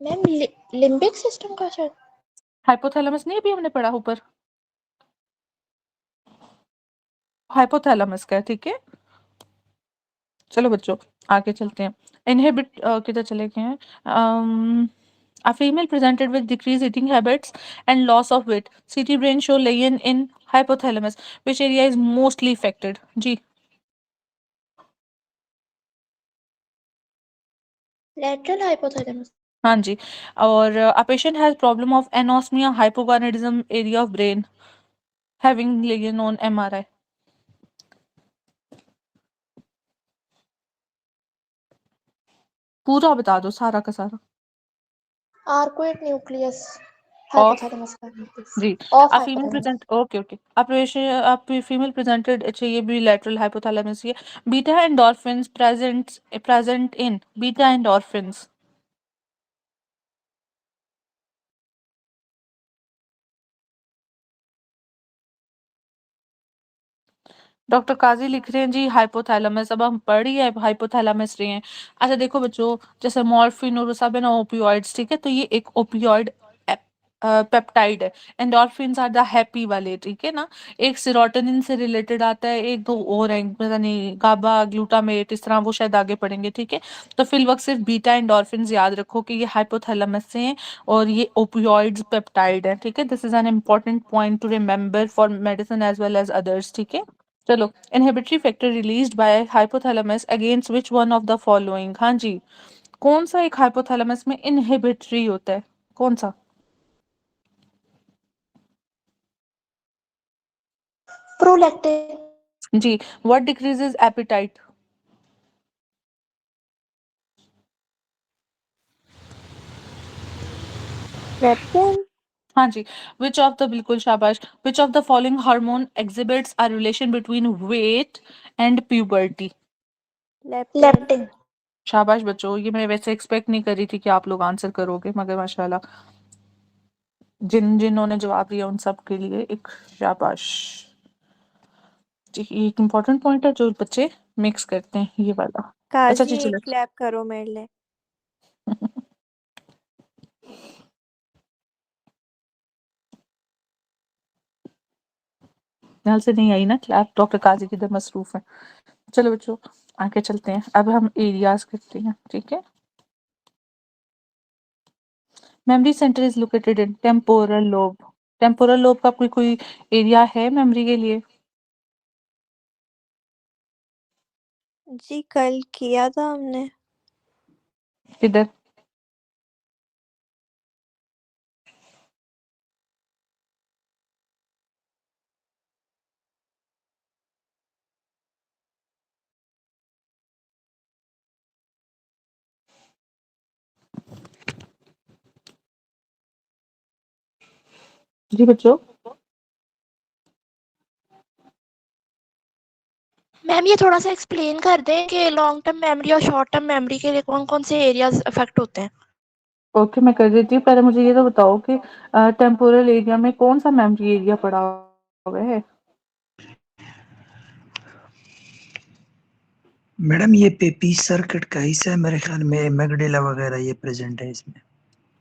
मैम लिम्बिक सिस्टम का शायद। हाइपोथैलेमस नहीं अभी हमने पढ़ा ऊपर, हाइपोथैलेमस का है, ठीक है। चलो बच्चों आगे चलते हैं। इनहिबिट किधर चले गए हैं? A female presented with decreased eating habits and loss of weight. CT brain show layin in hypothalamus. Which area is mostly affected? जी लेटरल हाइपोथैलेमस। हाँ जी। और a patient has problem of anosmia, hypogonadism area of brain having layin on MRI. पूरा बता दो सारा का सारा। आर्कुएट न्यूक्लियस Of हाइपोथैलेमस का न्यूक्लियस जी of a female hypothalamus. present okay okay आप फीमेल प्रेजेंटेड, अच्छा ये भी लेटरल हाइपोथैलेमस ही है। Beta endorphins present in beta endorphins. Doctor Kazi लिख रहे हैं जी हाइपोथैलेमस, अब हम पढ़ ही है हाइपोथैलेमस रहे हैं। अच्छा देखो बच्चों, जैसे मॉर्फिन और वो सब है ना ओपियोइड्स, ठीक है, तो ये एक ओपियोइड पेप्टाइड है। एंडोर्फिन्स आर द हैप्पी वाले, ठीक है ना। एक सेरोटोनिन से रिलेटेड आता है, एक दो और है पता नहीं, गाबा ग्लूटामेट, इस तरह वो शायद आगे पढ़ेंगे, ठीक है। तो फिल वक्त सिर्फ बीटा एंडोर्फिन्स याद रखो कि ये हाइपोथैलेमस से हैं और ये ओपियोइड्स पेप्टाइड है, ठीक है। This is an important point to remember for medicine as well as others, ठीक है। चलो, inhibitory factor released by hypothalamus against which one of the following? हाँ जी, कौन सा एक हाइपोथैलेमस में इनहिबिटरी होता है, कौन सा? प्रोलैक्टिन। जी। What decreases appetite? लेप्टिन। हाँ जी। विच ऑफ द, बिल्कुल शाबाश, which of the following hormone exhibits a relation between weight and puberty? Leptin. Leptin. शाबाश बच्चों, ये मैं वैसे एक्सपेक्ट नहीं कर रही थी कि आप लोग आंसर करोगे, मगर माशाल्लाह जिन्होंने जवाब दिया उन सब के लिए एक शाबाश। जी, ये एक इम्पोर्टेंट पॉइंट है जो बच्चे मिक्स करते हैं, ये वाला। अच्छा काजी जी एक चलो। क्लैप करो मेरे लिए। ध्यान से नहीं आई ना क्लैप, डॉक्टर काजी किधर मसरूफ है। चलो बच्चों आगे चलते हैं, अब हम एरियाज करते हैं, ठीक है। Memory center is located in temporal lobe. Temporal lobe का कोई कोई एरिया है मेमोरी के लिए? जी कल किया था हमने। किधर? जी बच्चों, मैम ये थोड़ा सा एक्सप्लेन कर दें कि लॉन्ग टर्म मेमोरी और शॉर्ट टर्म मेमोरी के लिए कौन कौन से एरियाज अफेक्ट होते हैं। ओके मैं कर देती हूँ, पहले मुझे ये तो बताओ कि टेम्पोरल एरिया में कौन सा मेमोरी एरिया पड़ा हुआ है? मैडम ये पेपी सर्किट का हिस्सा है मेरे ख्याल में, मैगडेला वगैरह ये प्रेजेंट है इसमें।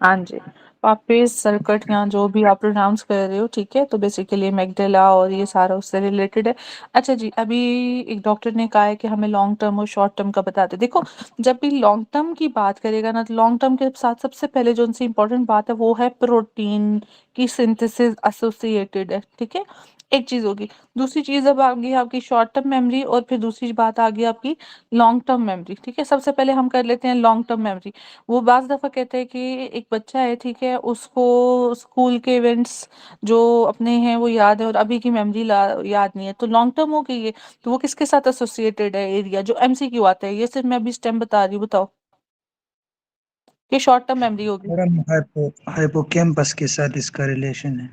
हाँ जी, पापेज सर्किट या जो भी आप प्रोनाउंस कर रहे हो, ठीक है, तो बेसिकली मैगडेला और ये सारा उससे रिलेटेड है। अच्छा जी, अभी एक डॉक्टर ने कहा है कि हमें लॉन्ग टर्म और शॉर्ट टर्म का बताते। देखो, जब भी लॉन्ग टर्म की बात करेगा ना, तो लॉन्ग टर्म के साथ सबसे पहले जो उनसे इम्पोर्टेंट बात है वो है प्रोटीन की सिंथेसिस एसोसिएटेड है, ठीक है। एक चीज होगी। दूसरी चीज अब आ गई आपकी शॉर्ट टर्म मेमोरी, और फिर दूसरी बात आ गई आपकी लॉन्ग टर्म मेमोरी, ठीक है। सबसे पहले हम कर लेते हैं लॉन्ग टर्म मेमोरी। वो बाज़ दफ़ा कहते हैं कि एक बच्चा है, ठीक है, उसको स्कूल के इवेंट्स जो अपने हैं वो याद है और अभी की मेमोरी याद नहीं है, तो लॉन्ग टर्म हो गई ये। तो वो किसके साथ एसोसिएटेड है एरिया जो एमसीक्यू आता है? ये सिर्फ मैं अभी स्टेम बता रही हूँ, बताओ कि शॉर्ट टर्म मेमोरी होगी। मैडम हाइपोकैम्पस के साथ इसका रिलेशन है।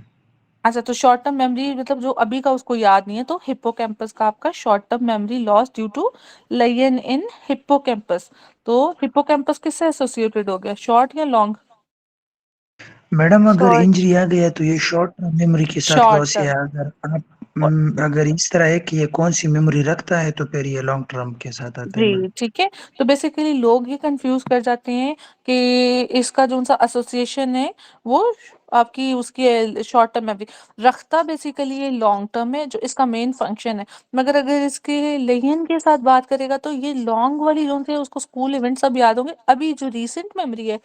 अच्छा, तो शॉर्ट टर्म मेमोरी मतलब जो अभी का उसको याद नहीं है, तो हिप्पोकैम्पस का आपका short term memory loss due to lesion in hippocampus. तो हिप्पोकैम्पस किससे एसोसिएटेड हो गया, शॉर्ट या लॉन्ग? मैडम अगर शॉर्ट। इंजरी आ गया तो ये शॉर्ट टर्म मेमोरी के साथ शॉर्ट लॉस है, टर्म। अगर आप अगर इस तरह है कि ये कौन सी मेमोरी रखता है तो फिर ये लॉन्ग टर्म के साथ आता है मैडम। जी, ठीक है। तो बेसिकली लोग ये कंफ्यूज कर जाते हैं कि इसका जो सा एसोसिएशन है वो आपकी उसकी शॉर्ट टर्म मेमोरी रखता, बेसिकली ये लॉन्ग टर्म है जो इसका मेन फंक्शन है। मगर अगर इसके लेयन के साथ बात करेगा तो ये लॉन्ग वाली जो है उसको स्कूल इवेंट सब याद होंगे, अभी जो रीसेंट मेमोरी है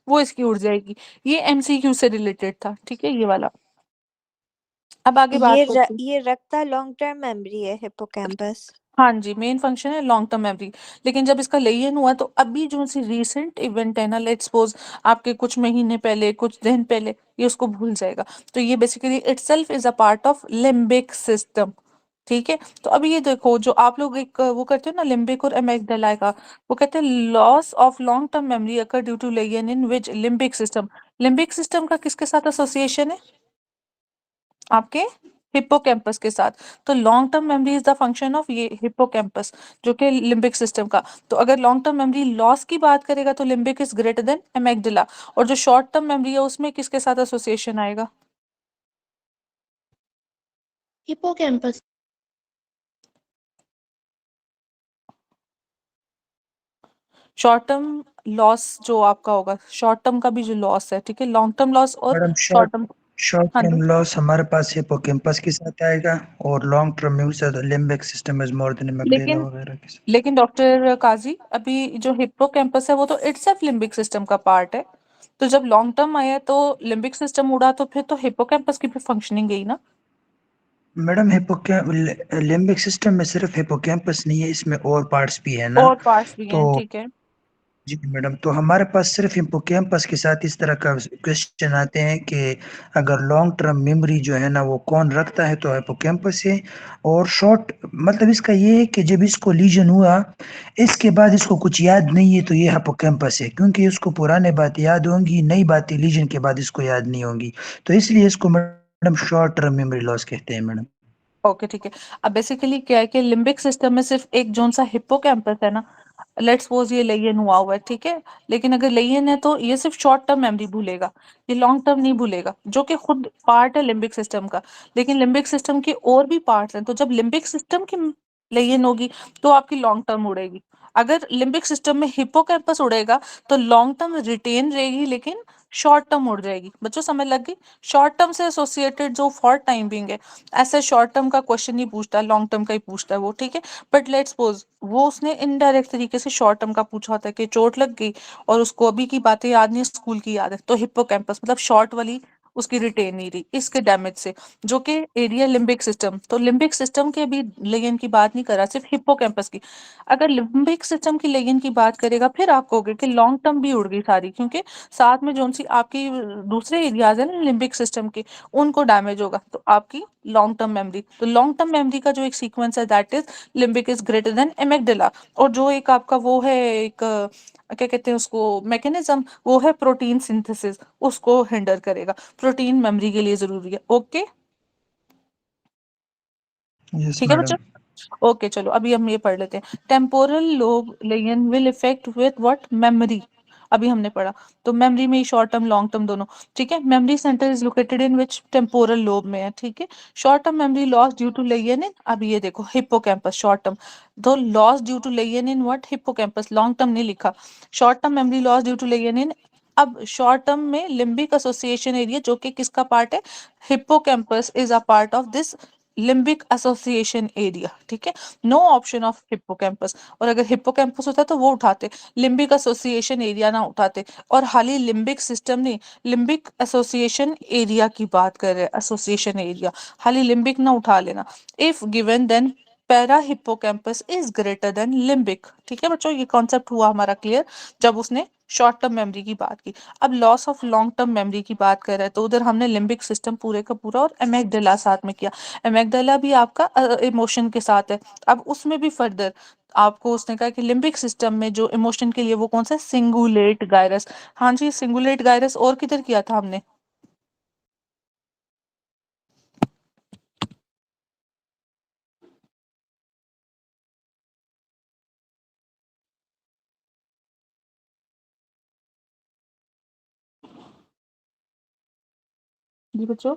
वो इसकी उड़ जाएगी। ये एमसीक्यू से रिलेटेड था, ठीक है, ये वाला। अब आगे बात करते हैं। ये रखता लॉन्ग टर्म मेमोरी है हिप्पोकैम्पस। हाँ जी, मेन फंक्शन है लॉन्ग टर्म मेमोरी। लेकिन जब इसका लेयन हुआ तो अभी जो सी रीसेंट इवेंट है ना, लेट्स सपोज आपके कुछ महीने पहले, कुछ दिन पहले, ये उसको भूल जाएगा। तो ये basically itself is a part of limbic system, ठीक है। तो अभी ये देखो, जो आप लोग एक वो करते हो ना लिम्बिक और एमिगडाला का, वो कहते हैं loss of long term memory occur due to lesion in which limbic system. Limbic system का किसके साथ एसोसिएशन है, आपके हिप्पोकैम्पस के साथ। तो long term memory is the function of ये हिप्पोकैम्पस, जो कि लिम्बिक सिस्टम का। तो अगर लॉन्ग टर्म मेमोरी लॉस की बात करेगा तो लिम्बिक इज ग्रेटर देन एमेगडाला। और जो शॉर्ट टर्म मेमोरी है उसमें किसके साथ एसोसिएशन आएगा, हिप्पोकैम्पस। शॉर्ट टर्म लॉस जो आपका होगा, शॉर्ट टर्म का भी जो लॉस है, ठीक है, लॉन्ग टर्म लॉस और मैडम शॉर्ट टर्म। शॉर्ट हाँ टर्म जी। लॉस हमारे पास हिप्पोकैम्पस के साथ आएगा, और लॉन्ग टर्म में उससे limbic system is more then amygdala लेकिन वगैरह के साथ। लेकिन डॉक्टर काजी, अभी जो हिप्पोकैम्पस है वो तो इटसेल्फ लिम्बिक सिस्टम का पार्ट है। तो जब लॉन्ग टर्म आया तो लिम्बिक सिस्टम उड़ा, तो फिर तो हिप्पोकैम्पस की भी फंक्शनिंग गई ना। मैडम लिम्बिक सिस्टम में सिर्फ हिप्पोकैम्पस नहीं है, इसमें और पार्ट्स भी है ना। और पार्ट्स भी तो हैं, ठीक है। जी मैडम, तो हमारे पास सिर्फ हिप्पोकैम्पस के साथ इस तरह का क्वेश्चन आते हैं कि अगर लॉन्ग टर्म मेमोरी जो है ना वो कौन रखता है, तो हिप्पोकैम्पस है। और शॉर्ट मतलब इसका ये है कि जब इसको लीजन हुआ, इसके बाद इसको कुछ याद नहीं है, तो ये हिप्पोकैम्पस है, क्योंकि इसको पुराने बातें याद होंगी, नई बातें लीजन के बाद इसको याद नहीं होंगी। तो इसलिए इसको madam short term memory loss कहते हैं मैडम। ओके, ठीक है। अब बेसिकली क्या है कि लिम्बिक सिस्टम में सिर्फ एक जोन सा हिप्पोकैम्पस है ना, लेट्स सपोज ये लेयन हुआ हुआ है, ठीक है। लेकिन अगर लेयन है तो ये सिर्फ शॉर्ट टर्म मेमोरी भूलेगा, ये लॉन्ग टर्म नहीं भूलेगा, जो कि खुद पार्ट है लिम्बिक सिस्टम का। लेकिन लिम्बिक सिस्टम के और भी पार्ट्स हैं, तो जब लिम्बिक सिस्टम की लेयन होगी तो आपकी लॉन्ग टर्म उड़ेगी। अगर लिम्बिक सिस्टम में हिप्पोकैम्पस उड़ेगा तो लॉन्ग टर्म रिटेन रहेगी, लेकिन शॉर्ट टर्म उड़ जाएगी। बच्चों समझ लग गई, शॉर्ट टर्म से एसोसिएटेड जो फॉर टाइम बिंग है, ऐसे शॉर्ट टर्म का क्वेश्चन नहीं पूछता, लॉन्ग टर्म का ही पूछता है वो, ठीक है। बट लेट्स सपोज वो उसने इनडायरेक्ट तरीके से शॉर्ट टर्म का पूछा होता है कि चोट लग गई और उसको अभी की बातें याद नहीं, स्कूल की याद है, तो हिप्पोकैम्पस मतलब शॉर्ट वाली उसकी रिटेन नहीं रही इसके डैमेज से, जो कि एरिया लिम्बिक सिस्टम। तो लिम्बिक सिस्टम के अभी लेयन की बात नहीं कर रहा, सिर्फ हिप्पोकैम्पस की। अगर लिम्बिक सिस्टम की लेयन की बात करेगा फिर आप कहोगे कि लॉन्ग टर्म भी उड़ गई सारी, क्योंकि साथ में जो सी आपकी दूसरे एरियाज है ना लिम्बिक सिस्टम के, उनको डैमेज होगा, तो आपकी लॉन्ग टर्म मेमोरी। तो लॉन्ग टर्म मेमोरी का जो एक सीक्वेंस है that is limbic is greater then amygdala. और जो एक आपका वो है एक क्या कहते हैं उसको मैकेनिज्म, वो है प्रोटीन सिंथेसिस, उसको हिंडर करेगा, प्रोटीन मेमोरी के लिए जरूरी है। ओके, यस ठीक है मैडम। बच्चों। ओके, चलो अभी हम ये पढ़ लेते हैं। Temporal lobe lesion will effect with what, memory. अभी हमने पढ़ा, तो मेमोरी में ही शॉर्ट टर्म लॉन्ग टर्म दोनों, ठीक है। Memory center is located in which, temporal lobe में है, ठीक है। Short term memory loss due to lesion in, अभी ये देखो हिप्पोकैम्पस शॉर्ट टर्म, तो loss due to lesion in what, hippocampus, long term नहीं लिखा। Short term memory loss due to lesion in. अब शॉर्ट टर्म में लिम्बिक एसोसिएशन एरिया जो कि किसका पार्ट है, hippocampus is a part of this limbic association area, ठीक है। No option of hippocampus. और अगर हिप्पोकैम्पस होता तो वो उठाते, लिम्बिक एसोसिएशन एरिया ना उठाते। और हाल ही लिम्बिक सिस्टम नहीं, लिम्बिक एसोसिएशन एरिया की बात कर रहे हैं, एसोसिएशन एरिया, हाल ही लिम्बिक ना उठा लेना। If given then para hippocampus is greater than limbic, ठीक है बच्चों, ये कॉन्सेप्ट हुआ हमारा क्लियर जब उसने शॉर्ट टर्म मेमोरी की बात की। अब loss of long term memory की बात कर रहे हैं, तो उधर हमने लिम्बिक सिस्टम पूरे का पूरा और एमेगडाला साथ में किया। एमेगडाला भी आपका इमोशन के साथ है। अब उसमें भी फर्दर आपको उसने कहा कि लिम्बिक सिस्टम में जो इमोशन के लिए वो कौन सा, सिंगुलेट गायरस। हाँ जी, सिंगुलेट गायरस। और किधर किया था हमने, जी बच्चों।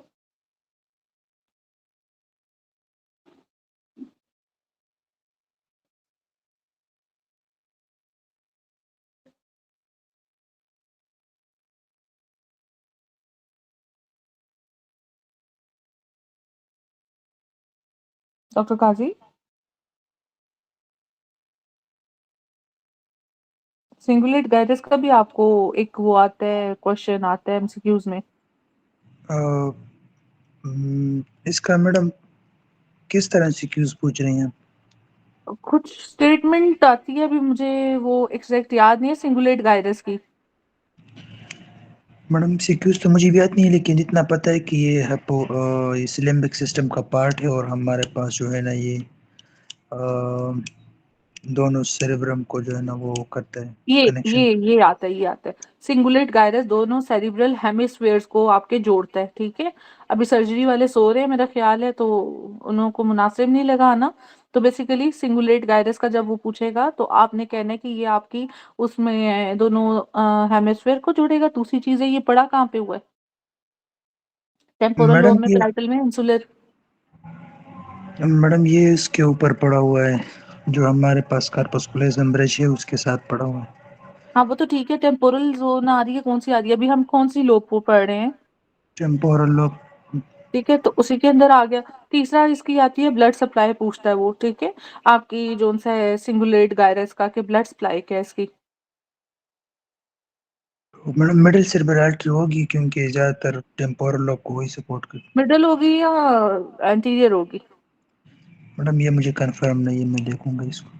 डॉक्टर काजी, सिंगुलेट गाइडस का भी आपको एक वो आता है, क्वेश्चन आता है एमसीक्यूज में। इसका मैडम किस तरह से क्यूज पूछ रही हैं? कुछ स्टेटमेंट आती है, अभी मुझे वो एग्जैक्ट याद नहीं है सिंगुलेट गाइडस की। मैडम सीक्यूज तो मुझे भी याद नहीं है, लेकिन इतना पता है कि ये इस लिम्बिक सिस्टम का पार्ट है और हमारे पास जो है ना ये दोनों सेरेब्रम को जो है ना वो करता है ये कनेक्शन। ये आता है, ये आता है। सिंगुलेट गायरस दोनों सेरिब्रल हेमिस्फेयर्स को आपके जोड़ता है, ठीक है। अभी सर्जरी वाले सो रहे हैं मेरा ख्याल है, तो उनको मुनासिब नहीं लगा ना। तो बेसिकली सिंगुलेट गायरस का जब वो पूछेगा तो आपने कहना है कि ये आपकी उसमें दोनों हेमिस्फेयर को जोड़ेगा। दूसरी चीज है, ये पड़ा कहाँ पे हुआ है? टेम्पोरल मैडम लोब में, ये पैराइटल में, इंसुलर। मैडम ये इसके ऊपर पड़ा हुआ है, जो हमारे पास कार्पस्कुलर ब्रश है उसके साथ पड़ा हुआ है। हाँ वो तो ठीक है, टेम्पोरल जोन आ रही है, कौन सी आ रही है? अभी हम कौन सी लोब को पढ़ रहे हैं? Temporal lobe. ठीक है, तो उसी के अंदर आ गया। तीसरा इसकी आती है ब्लड सप्लाई, पूछता है वो, ठीक है। आपकी जोन सा है सिंगुलेट गायरस का, कि ब्लड सप्लाई क्या है इसकी? मैडम मिडिल सेरेब्रल होगी, क्योंकि ज्यादातर टेम्पोरल लोब को वही सपोर्ट करती मिडल होगी या एंटीरियर होगी? है। मैडम ये मुझे कंफर्म नहीं है, मैं देखूंगा इसको।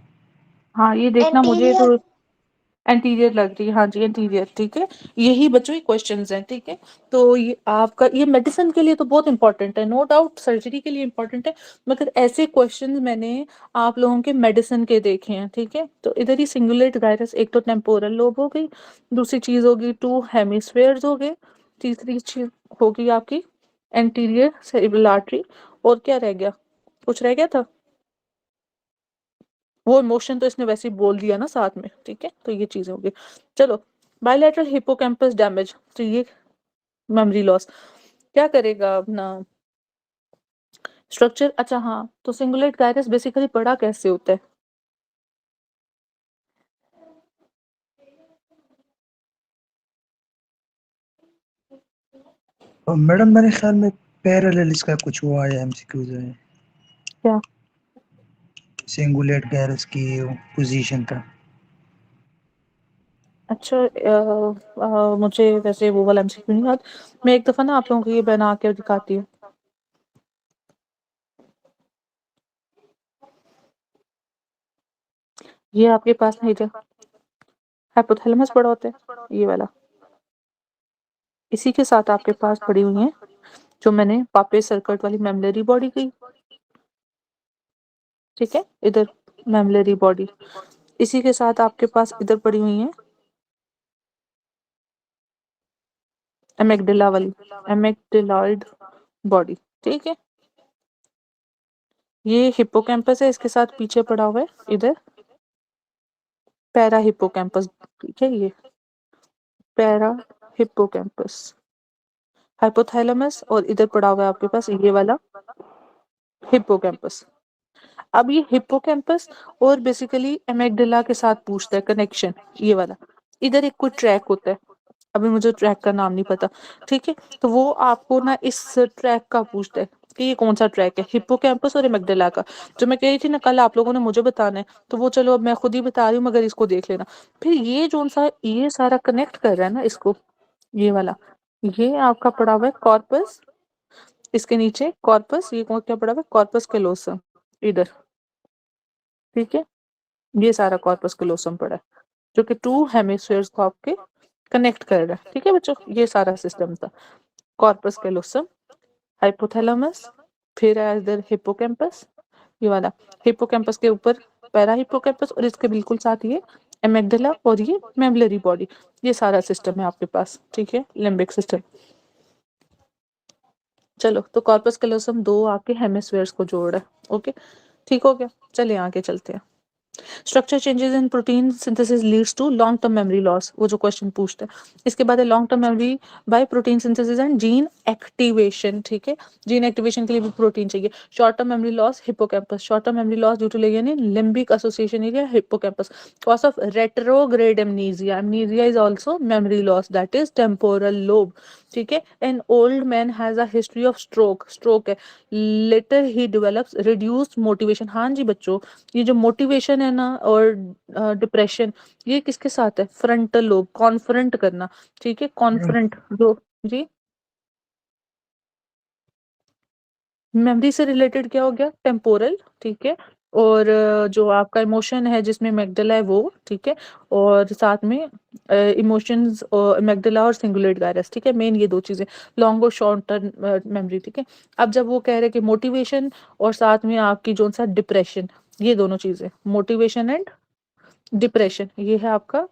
हाँ ये देखना, मुझे एंटीरियर। तो एंटीरियर लग रही है। हाँ जी एंटीरियर, ठीक है। यही बच्चों ही क्वेश्चंस हैं, ठीक है। तो ये आपका ये मेडिसिन के लिए तो बहुत इंपॉर्टेंट है, नो डाउट सर्जरी के लिए इंपॉर्टेंट है, मगर ऐसे क्वेश्चंस मैंने आप लोगों के मेडिसिन के देखे हैं, ठीक है। तो इधर ही सिंगुलेट गायरस, एक तो टेम्पोरल लोब हो गई, दूसरी चीज होगी टू हेमिस्फेयर्स हो गए, तीसरी चीज होगी आपकी एंटीरियर सेरिब्रल आर्टरी। और क्या रह गया? कुछ रह गया था? वो इमोशन तो इसने वैसे ही बोल दिया ना साथ में, ठीक है। तो ये चीजें होगी। चलो, बायलैटरल हिपोकैम्पस डैमेज, तो ये मेमोरी लॉस क्या करेगा अपना स्ट्रक्चर? अच्छा हाँ, तो सिंगुलेट गायरस बेसिकली पढ़ा कैसे होता है? और मैडम मेरे ख्याल में पैरेलल इसका कुछ वो आया एमसीक्यूज है, क्या? सिंगुलेट गायरस की पोजीशन का। अच्छा मुझे वैसे वो वाला एमसीक्यू नहीं याद। मैं एक दफा ना आप लोगों को ये बना के दिखाती हूँ। ये आपके पास नहीं था, हाइपोथैलेमस पड़ा होता है ये वाला, इसी के साथ आपके पास पड़ी हुई है जो मैंने पापे सर्किट वाली मेमलरी बॉडी की, ठीक है। इधर मेमलरी बॉडी, इसी के साथ आपके पास इधर पड़ी हुई है एमेगडिला वाली, एमेगडिलॉइड बॉडी, ठीक है। ये हिप्पोकैम्पस है, इसके साथ पीछे पड़ा हुआ है इधर पैरा हिप्पोकैम्पस, ठीक है। ये पैरा हिप्पोकैम्पस, हाइपोथैलेमस, और इधर पड़ा हुआ है आपके पास ये वाला हिप्पोकैम्पस। अब ये हिप्पोकैम्पस और बेसिकली एमेगडिला के साथ पूछता है कनेक्शन, ये वाला। इधर एक कोई ट्रैक होता है, अभी मुझे ट्रैक का नाम नहीं पता, ठीक है। तो वो आपको ना इस ट्रैक का पूछता है कि ये कौन सा ट्रैक है, हिप्पोकैम्पस और एमेगडाला का। जो मैं कह रही थी ना कल आप लोगों ने मुझे बताना है, तो वो चलो अब मैं खुद ही बता रही हूँ, मगर इसको देख लेना। फिर ये जो सा ये सारा कनेक्ट कर रहा है ना इसको, ये वाला, ये आपका पड़ा हुआ है कॉर्पस, इसके नीचे कॉर्पस, ये कौन क्या पड़ा हुआ है? कॉर्पस कैलोसम इधर, ठीक है। ये सारा कॉर्पस कैलोसम पड़ा है जो कि टू हेमिस्फीयर्स को आपके कनेक्ट कर रहा है, ठीक है बच्चों। ये सारा सिस्टम था, कॉर्पस कैलोसम, हाइपोथैलेमस, फिर है इधर हिप्पोकैम्पस, ये वाला हिप्पोकैम्पस के ऊपर पैरा हिप्पोकैम्पस, और इसके बिल्कुल साथ ये एमेगडाला और ये मेमलरी बॉडी। ये सारा सिस्टम है आपके पास, ठीक है, लिम्बिक सिस्टम। चलो, तो कॉर्पस कैलोसम दो आपके हेमिस्फीयर्स को जोड़ रहा है, ओके, ठीक हो गया। चलिए आगे चलते हैं। Structure changes in protein synthesis leads to long term memory loss, वो जो क्वेश्चन पूछते हैं। इसके बाद है long term memory by protein synthesis and gene activation, ठीक है, जीन एक्टिवेशन के लिए भी प्रोटीन चाहिए। Short term memory loss hippocampus, short term memory loss due to lesion in limbic association area hippocampus. Cause of retrograde amnesia, amnesia is also memory loss that is temporal lobe, ठीक है। An old man has a history of stroke, stroke है, letter ही develops reduced motivation. हाँ जी बच्चों, ये जो motivation है ना और डिप्रेशन, ये किसके साथ है? फ्रंटल लोब, कॉन्फ्रंट करना, ठीक है, मैडम कॉन्फ्रंट जो, जी, मेमोरी से रिलेटेड क्या हो गया? टेम्पोरल, ठीक है। और जो आपका इमोशन है जिसमें मैगडला है वो, ठीक है, और साथ में इमोशंस और मैगडला और सिंगुलेट गायरस, ठीक है, मेन ये दो चीजें, लॉन्ग और शॉर्ट टर्म मेमोरी, ठीक है। अब जब वो कह रहे हैं कि मोटिवेशन और साथ में आपकी जो सा डिप्रेशन, ये दोनों चीजें, मोटिवेशन एंड डिप्रेशन, ये है आपका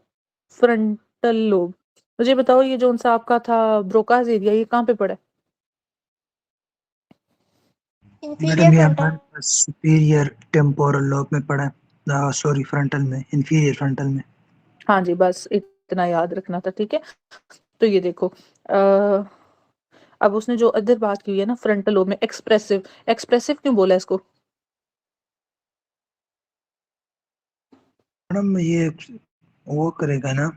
फ्रंटल लोब। मुझे बताओ ये जो सा आपका था ब्रोकाज एरिया, ये कहाँ पे पड़ा है? इंफीरियर मैडम ये फ्रंटल। हमारे पास सुपीरियर टेम्पोरल लोब में पड़ा है, सॉरी फ्रंटल में, इंफीरियर फ्रंटल में। हाँ जी, बस इतना याद रखना था, ठीक है। तो ये देखो, अ, अब उसने जो अदर बात की है ना फ्रंटल लोब में, एक्सप्रेसिव, एक्सप्रेसिव क्यों बोला इसको? मैडम ये वो करेगा ना,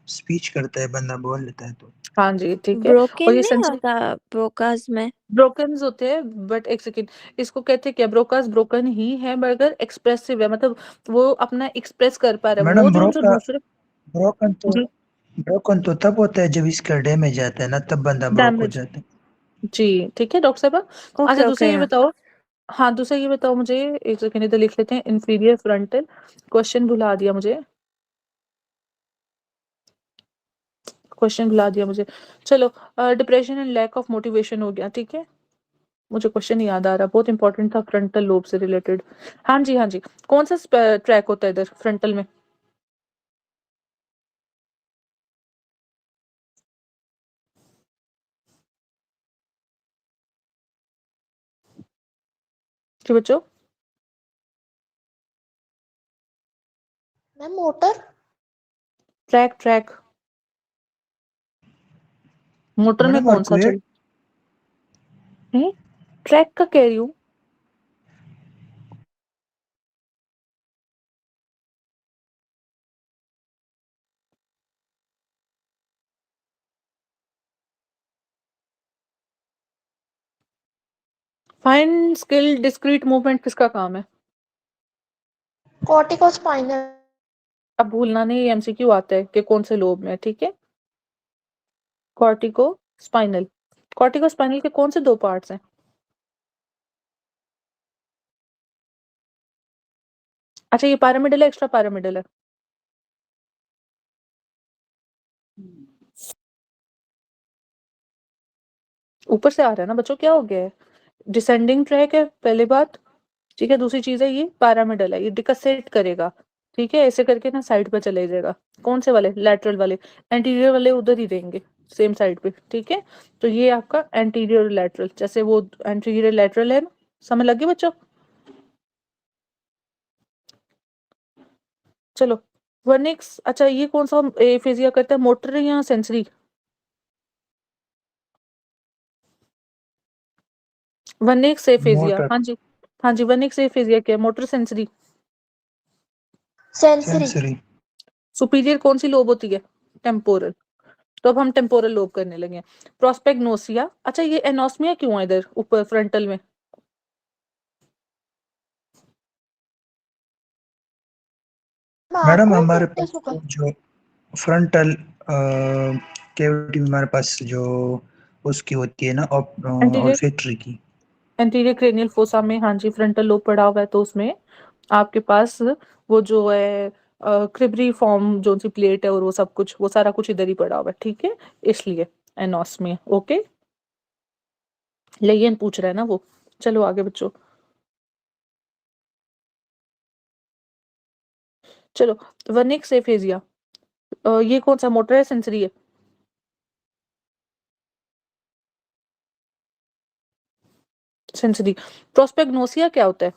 स्पीच करता है बंदा, बोल लेता है तो। हाँ जी, ठीक है। और ब्रोकन ये नहीं सेंसरी होता ब्रोकास में? ब्रोकन होते हैं, बट एक सेकेंड, इसको कहते हैं क्या? ब्रोकास ब्रोकन ही है मगर एक्सप्रेसिव है, मतलब वो अपना एक्सप्रेस कर पा रहा है, वो मैडम जो उनसे दूसरे, ब्रोकन तो जी, ब्रोकन तो तब होता है जब इसका डैमेज आता है ना, तब बंदा ब्रोक हो डैमेज, जाता है। जी, ठीक है डॉक्टर साहब। अच्छा ओके दूसरा ओके। ये बताओ, हाँ दूसरा ये बताओ मुझे, एक सेकेंड इधर लिख लेते हैं, इंफीरियर फ्रंटल, क्वेश्चन भुला दिया मुझे, क्वेश्चन भुला दिया मुझे। चलो, depression and lack of motivation हो गया, ठीक है। मुझे क्वेश्चन याद आ रहा, बहुत इंपॉर्टेंट था, फ्रंटल लोब से रिलेटेड। हाँ जी, हाँ जी, कौन सा ट्रैक होता है इधर फ्रंटल में? जी बच्चों, ma'am motor. Track, track, motor में मैडम कौन सा आर्कुएट। चल है? ट्रैक का कह रही हूँ। फाइन स्किल डिस्क्रीट मूवमेंट किसका काम है? Cortico spinal. अब भूलना नहीं, एमसीक्यू आता है कि कौन से लोब में, ठीक है। कॉर्टिको स्पाइनल, कॉर्टिको स्पाइनल के कौन से दो पार्ट्स हैं? अच्छा ये पैरामिडल है, एक्स्ट्रा पैरामिडल है? ऊपर से आ रहा है ना बच्चों, क्या हो गया है? डिसेंडिंग ट्रैक है पहली बात, ठीक है। दूसरी चीज है ये पैरामिडल है, ये डिकसेट करेगा, ठीक है, ऐसे करके ना साइड पे चले जाएगा। कौन से वाले? लैटरल वाले, एंटीरियर वाले उधर ही रहेंगे, सेम साइड पे, ठीक है। तो ये आपका एंटीरियर लैटरल, जैसे वो एंटीरियर लैटरल है ना, समझ लग गई बच्चों? चलो, वर्निक्स, अच्छा ये कौन सा एफेजिया करता है, मोटर या सेंसरी? Wernicke's aphasia, motor. हाँ जी, हाँ जी, वर्निक्स एफेजिया क्या है, motor sensory? Sensory. Sensory. Superior कौन सी लोब होती है? टेम्पोरल। तो अब हम टेम्पोरल लोब करने लगे हैं। प्रोस्पेगनोसिया, अच्छा ये एनोस्मिया क्यों है इधर ऊपर फ्रंटल में? मैडम आंखों हमारे टूटने पास से होगा। जो फ्रंटल कैविटी में हमारे पास जो उसकी होती है ना, एंटीरियर, ऑल्फैक्टरी की। एंटीरियर क्रेनियल फोसा में, हाँ जी, फ्रंटल लोब पड़ा हुआ है, तो उसमें आपके पास वो जो है क्रिबरी फॉर्म जो सी प्लेट है और वो सब कुछ, वो सारा कुछ इधर ही पड़ा हुआ है, ठीक है, इसलिए एनोस्मिया, ओके। लेयन पूछ रहा है ना वो। चलो आगे बच्चों, चलो, वर्निक्स एफेजिया, ये कौन सा, मोटर है सेंसरी है? सेंसरी। प्रोस्पेगनोसिया क्या होता है?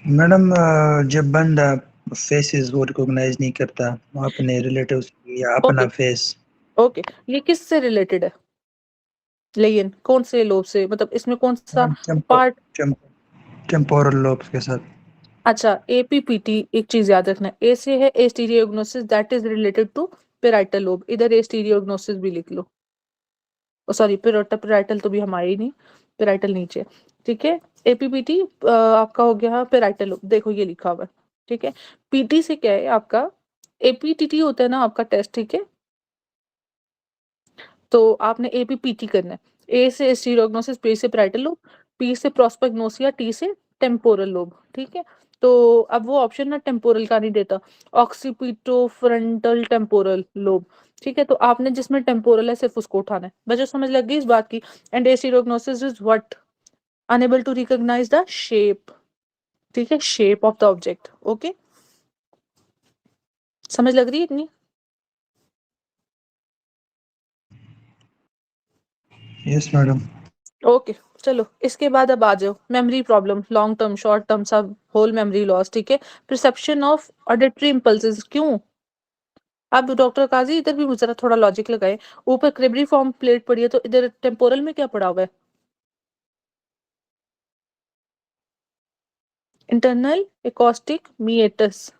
मैडम जब बंदा फेसेस वो रिकॉग्नाइज नहीं करता अपने रिलेटिव्स या अपना ओके फेस। ओके, ये किससे रिलेटेड है? लेयन कौन से लोब से, मतलब इसमें कौन सा पार्ट? टेम्पोरल लोब्स के साथ। अच्छा, एपीपीटी, एक चीज याद रखना, ए से है astereognosis, that is related to parietal lobe, इधर एस्टीरियोग्नोसिस भी लिख लो। सॉरी, पेराइटल तो भी हम आए ही नहीं, पेराइटल नीचे, ठीक है। एपीपीटी आपका हो गया पेराइटल लोब, देखो ये लिखा हुआ है, ठीक है। पीटी से क्या है आपका, एपीटीटी होता है ना आपका टेस्ट, ठीक है। तो आपने एपीपीटी करना है, ए से एस्टीरियोग्नोसिस, बी से पेराइटल लोब, पी से प्रोस्पेगनोसिया, टी से टेम्पोरल लोब, ठीक है। तो अब वो ऑप्शन ना टेम्पोरल का नहीं देता, ऑक्सीपिटो फ्रंटल टेम्पोरल लोब, ठीक है। तो आपने जिसमें टेम्पोरल है सिर्फ उसको उठाना है, बच्चों समझ लग गई इस बात की। And astereognosis is what, unable to recognise the shape, ठीक है, shape of the object, okay. समझ लग रही है इतनी? Yes madam. ओके चलो, इसके बाद अब आ जाओ memory problem, long term, short term, सब होल मेमोरी लॉस, ठीक है। परसेप्शन ऑफ ऑडिटरी इम्पल्सेस, क्यों? अब डॉक्टर काजी इधर भी जरा थोड़ा लॉजिक लगाए, ऊपर क्रिबरी फॉर्म प्लेट पड़ी है तो इधर टेम्पोरल में क्या पड़ा हुआ है? इंटरनल एकॉस्टिक मीएटस,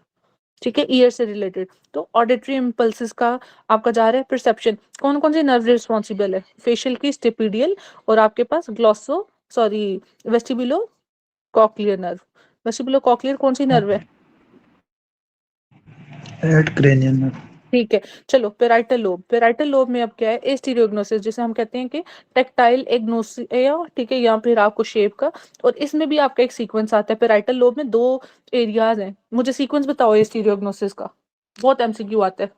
ठीक है, ईयर से रिलेटेड। तो ऑडिटरी इम्पल्सेस का आपका जा रहा है परसेप्शन, कौन कौन सी नर्व रिस्पॉन्सिबल है? फेशियल की स्टेपिडियल, और आपके पास ग्लॉसो सॉरी वेस्टिबुलो कॉक्लियर नर्व। वेस्टिबुलो कॉक्लियर कौन सी नर्व है? हेड क्रेनियन में। ठीक है, चलो पेराइटल लोब, पेराइटल लोब में अब क्या है, एस्टीरियोग्नोसिस, जिसे हम कहते हैं कि टेक्टाइल एग्नोसिया, ठीक है, या फिर आपको शेप का। और इसमें भी आपका एक सीक्वेंस आता है, पेराइटल लोब में दो एरियाज हैं, मुझे सीक्वेंस बताओ एस्टीरियोग्नोसिस का, बहुत एमसीक्यू आता है।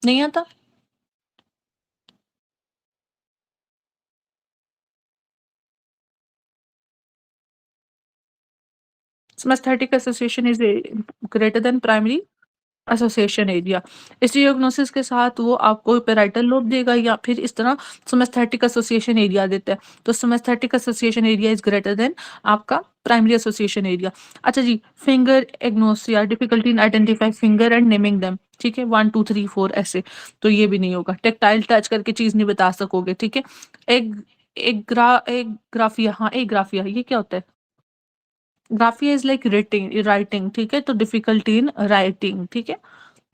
नहीं आता? Synesthetic association is greater than primary association area. इस डायग्नोसिस के साथ वो आपको पेराइटल लोब देगा या फिर इस तरह सिनेस्थेटिक एसोसिएशन एरिया देता है। तो synaesthetic association area is greater than आपका प्राइमरी एसोसिएशन एरिया। अच्छा जी, finger agnosia, difficulty in identify finger and naming them, ठीक है, 1 2 3 4 ऐसे, तो ये भी नहीं होगा। टेक्टाइल टच करके चीज नहीं बता सकोगे, ठीक है। एक एक ग्राफिया, हाँ एक ग्राफिया, ये क्या होता है? ग्राफिया इज लाइक राइटिंग, ठीक है, तो डिफिकल्टी इन राइटिंग, ठीक है।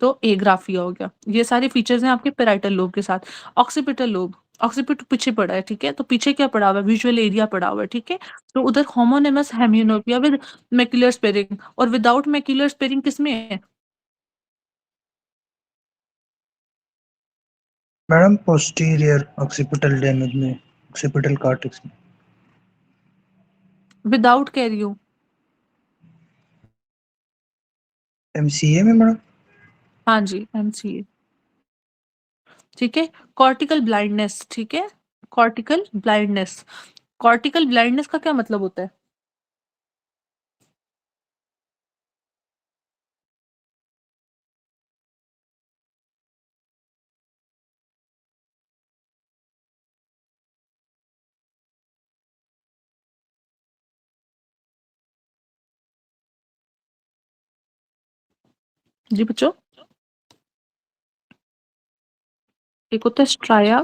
तो ए ग्राफिया हो गया। ये सारे फीचर्स हैं आपके पेराइटल लोब के साथ। ऑक्सीपिटल लोब, ऑक्सीपिट पीछे पड़ा है, ठीक है, तो पीछे क्या पड़ा हुआ है? विजुअल एरिया पड़ा हुआ है, ठीक है। तो उधर होमोनिमस हेमियोनोपिया विद मैक्युलर स्पेरिंग, और विदाउट मैक्युलर स्पेरिंग किसमें है? मैडम पोस्टीरियर ऑक्सीपिटल डैमेज में, ऑक्सीपिटल कॉर्टेक्स में। विदाउट कह रही हूँ। एमसीए में मैडम। हाँ जी, एमसीए, ठीक है। कॉर्टिकल ब्लाइंडनेस, ठीक है, कॉर्टिकल ब्लाइंडनेस, कॉर्टिकल ब्लाइंडनेस का क्या मतलब होता है? जी बच्चों, एक होता है स्ट्राया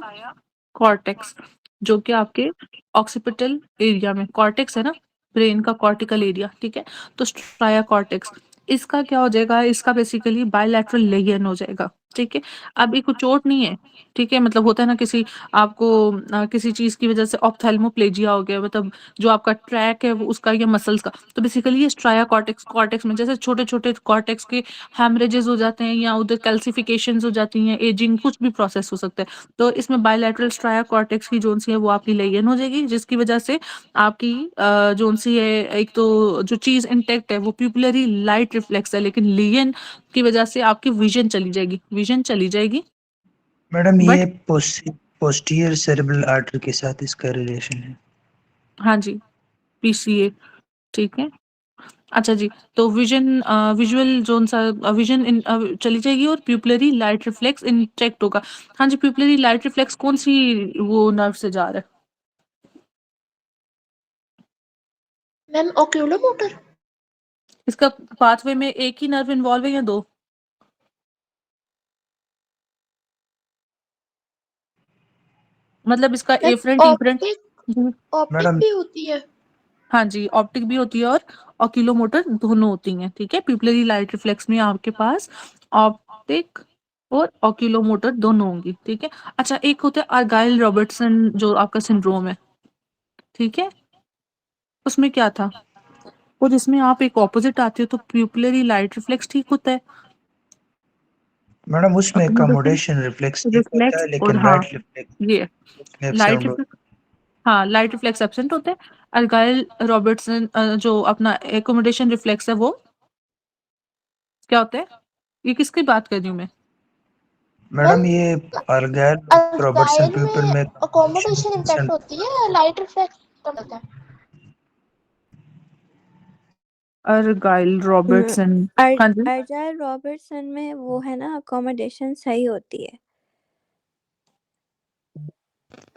कॉर्टेक्स, जो कि आपके ऑक्सीपिटल एरिया में, कॉर्टेक्स है ना, ब्रेन का कॉर्टिकल एरिया, ठीक है। तो स्ट्राया कॉर्टेक्स, इसका क्या हो जाएगा? इसका बेसिकली बायलैटरल लेयन हो जाएगा, ठीक है। अब ये कुछ चोट नहीं है, ठीक है, मतलब होता है ना किसी आपको किसी चीज की वजह से ऑप्थेल्मोप्लेजिया हो गया, मतलब जो आपका ट्रैक है वो उसका या मसल्स का, तो बेसिकली ये स्ट्राया कॉर्टेक्स, कॉर्टेक्स में जैसे छोटे छोटे कॉर्टेक्स के हैमरेजेस हो जाते हैं या उधर कैल्सिफिकेशंस हो जाती हैं, एजिंग, कुछ भी प्रोसेस हो सकता है। तो इसमें बायलैटरल स्ट्राया कॉर्टेक्स की जोन सी है वो आपकी लेयन हो जाएगी, जिसकी वजह से आपकी जोन सी है, एक तो जो चीज इंटेक्ट है वो प्यूपिलरी लाइट रिफ्लेक्स है, लेकिन लेयन की वजह से आपकी विजन चली जाएगी, विजन चली जाएगी। मैडम ये बट पोस्टीरियर सेरेब्रल आर्टरी के साथ इसका रिलेशन है। हाँ जी, पीसीए, ठीक है। अच्छा जी, तो विजुअल जोन सा विजन इन चली जाएगी और प्यूपिलरी लाइट रिफ्लेक्स इंटैक्ट होगा। हाँ जी, प्यूपिलरी लाइट रिफ्लेक्स कौन सी वो नर्व से जा रहा है? मैम ओक्यूलोमोटर। इसका पाथवे में एक ही नर्व इन्वॉल्व है या दो? मतलब इसका ma'am afferent efferent. Optic optic madam भी होती है। हाँ जी, ऑप्टिक भी होती है और ऑक्यूलोमोटर दोनों होती हैं, ठीक है। प्यूपिलरी लाइट रिफ्लेक्स में आपके पास ऑप्टिक और ऑक्यूलोमोटर दोनों होंगी, ठीक है। अच्छा, एक होता है आर्गाइल रॉबर्टसन जो आपका सिंड्रोम है, ठीक है। उसमें क्या था? और जिसमें आप एक ऑपोजिट आते हो तो प्यूपिलरी लाइट रिफ्लेक्स ठीक होता है, मैडम उसमें अकोमोडेशन अकोमोडेशन रिफ्लेक्स ठीक होता रिफ्लेक्स है, और लेकिन हाँ लाइट रिफ्लेक्स ये उसमें लाइट एब्सेंट होता रिफ्लेक्स, हाँ लाइट रिफ्लेक्स एब्सेंट होता है। अर्गाइल रॉबर्टसन जो अपना एकोमोडेशन रिफ्लेक्स है वो क्या होता है? ये किसकी बात कर रही हूँ मैं? है। मैडम ये अर्गैल रॉबर्टसन अर्गाइल प्यूपिल में में अकोमोडेशन इम्पैक्ट अकोमोडेशन होती है, लाइट रिफ्लेक्ट होता है। अर्गाइल रॉबर्टसन। हाँ जी, अर्जाइल रॉबर्टसन में वो है ना, अकोमोडेशन सही होती है।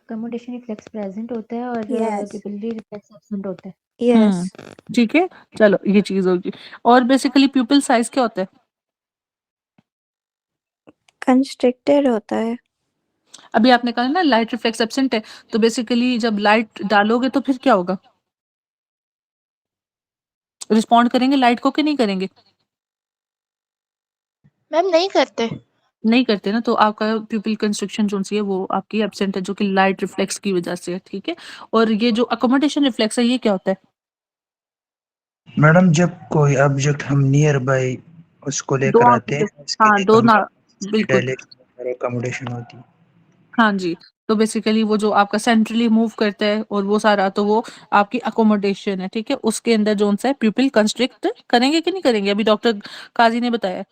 कम्युटेशन रिफ्लेक्स प्रेजेंट होता है और यस प्यूपिलरी रिफ्लेक्स एब्सेंट होता है। यस ठीक है, चलो ये चीज होगी। और बेसिकली प्यूपिल साइज क्या होता है? कंस्ट्रिक्टेड होता है। अभी आपने कहा ना लाइट रिफ्लेक्स एब्सेंट है, तो बेसिकली जब लाइट डालोगे तो फिर क्या होगा? रिस्पॉन्ड करेंगे लाइट को कि नहीं करेंगे? मैम नहीं करते। नहीं करते ना, तो आपका प्यूपिल कंस्ट्रक्शन जो सी है वो आपकी एब्सेंट है, जो कि लाइट रिफ्लेक्स की वजह से है, ठीक है। और ये जो अकोमोडेशन रिफ्लेक्स है ये क्या होता है? मैडम जब कोई ऑब्जेक्ट हम नियर बाय उसको दो लेकर आते आंखें, हैं, इसके हाँ लिए दो ना, हमारे बिल्कुल, डायरेक्शन और अकोमोडेशन होती है। हाँ जी। तो बेसिकली वो जो आपका सेंट्रली मूव करता है और वो सारा, तो वो आपकी अकोमोडेशन है, ठीक है। उसके अंदर जोन सा है प्यूपिल कंस्ट्रिक्ट करेंगे कि नहीं करेंगे, अभी डॉक्टर काजी ने बताया।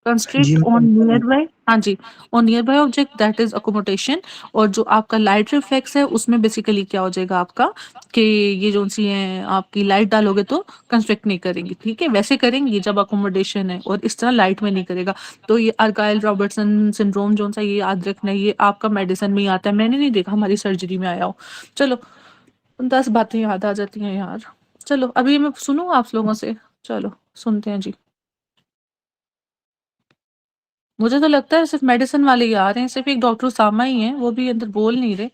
जी constrict on madam, near by, हाँ जी, on near by object that is accommodation. और जो आपका लाइट रिफ्लेक्स है उसमें बेसिकली क्या हो जाएगा आपका कि ये जो सी है आपकी लाइट डालोगे तो कंस्ट्रिक्ट नहीं करेंगी, ठीक है। वैसे करेंगी जब अकोमोडेशन है, और इस तरह लाइट में नहीं करेगा। तो ये अर्गाइल रॉबर्टसन सिंड्रोम जो सा, ये याद रखना, ये आपका मेडिसिन में ही आता है, मैंने नहीं देखा हमारी सर्जरी में आया हो। चलो, 10 बातें याद आ जाती हैं यार। चलो अभी मैं सुनूं आप लोगों से, चलो सुनते हैं जी। मुझे तो लगता है सिर्फ मेडिसिन वाले ही आ रहे हैं, सिर्फ एक डॉक्टर उसामा ही है, वो भी अंदर बोल नहीं रहे।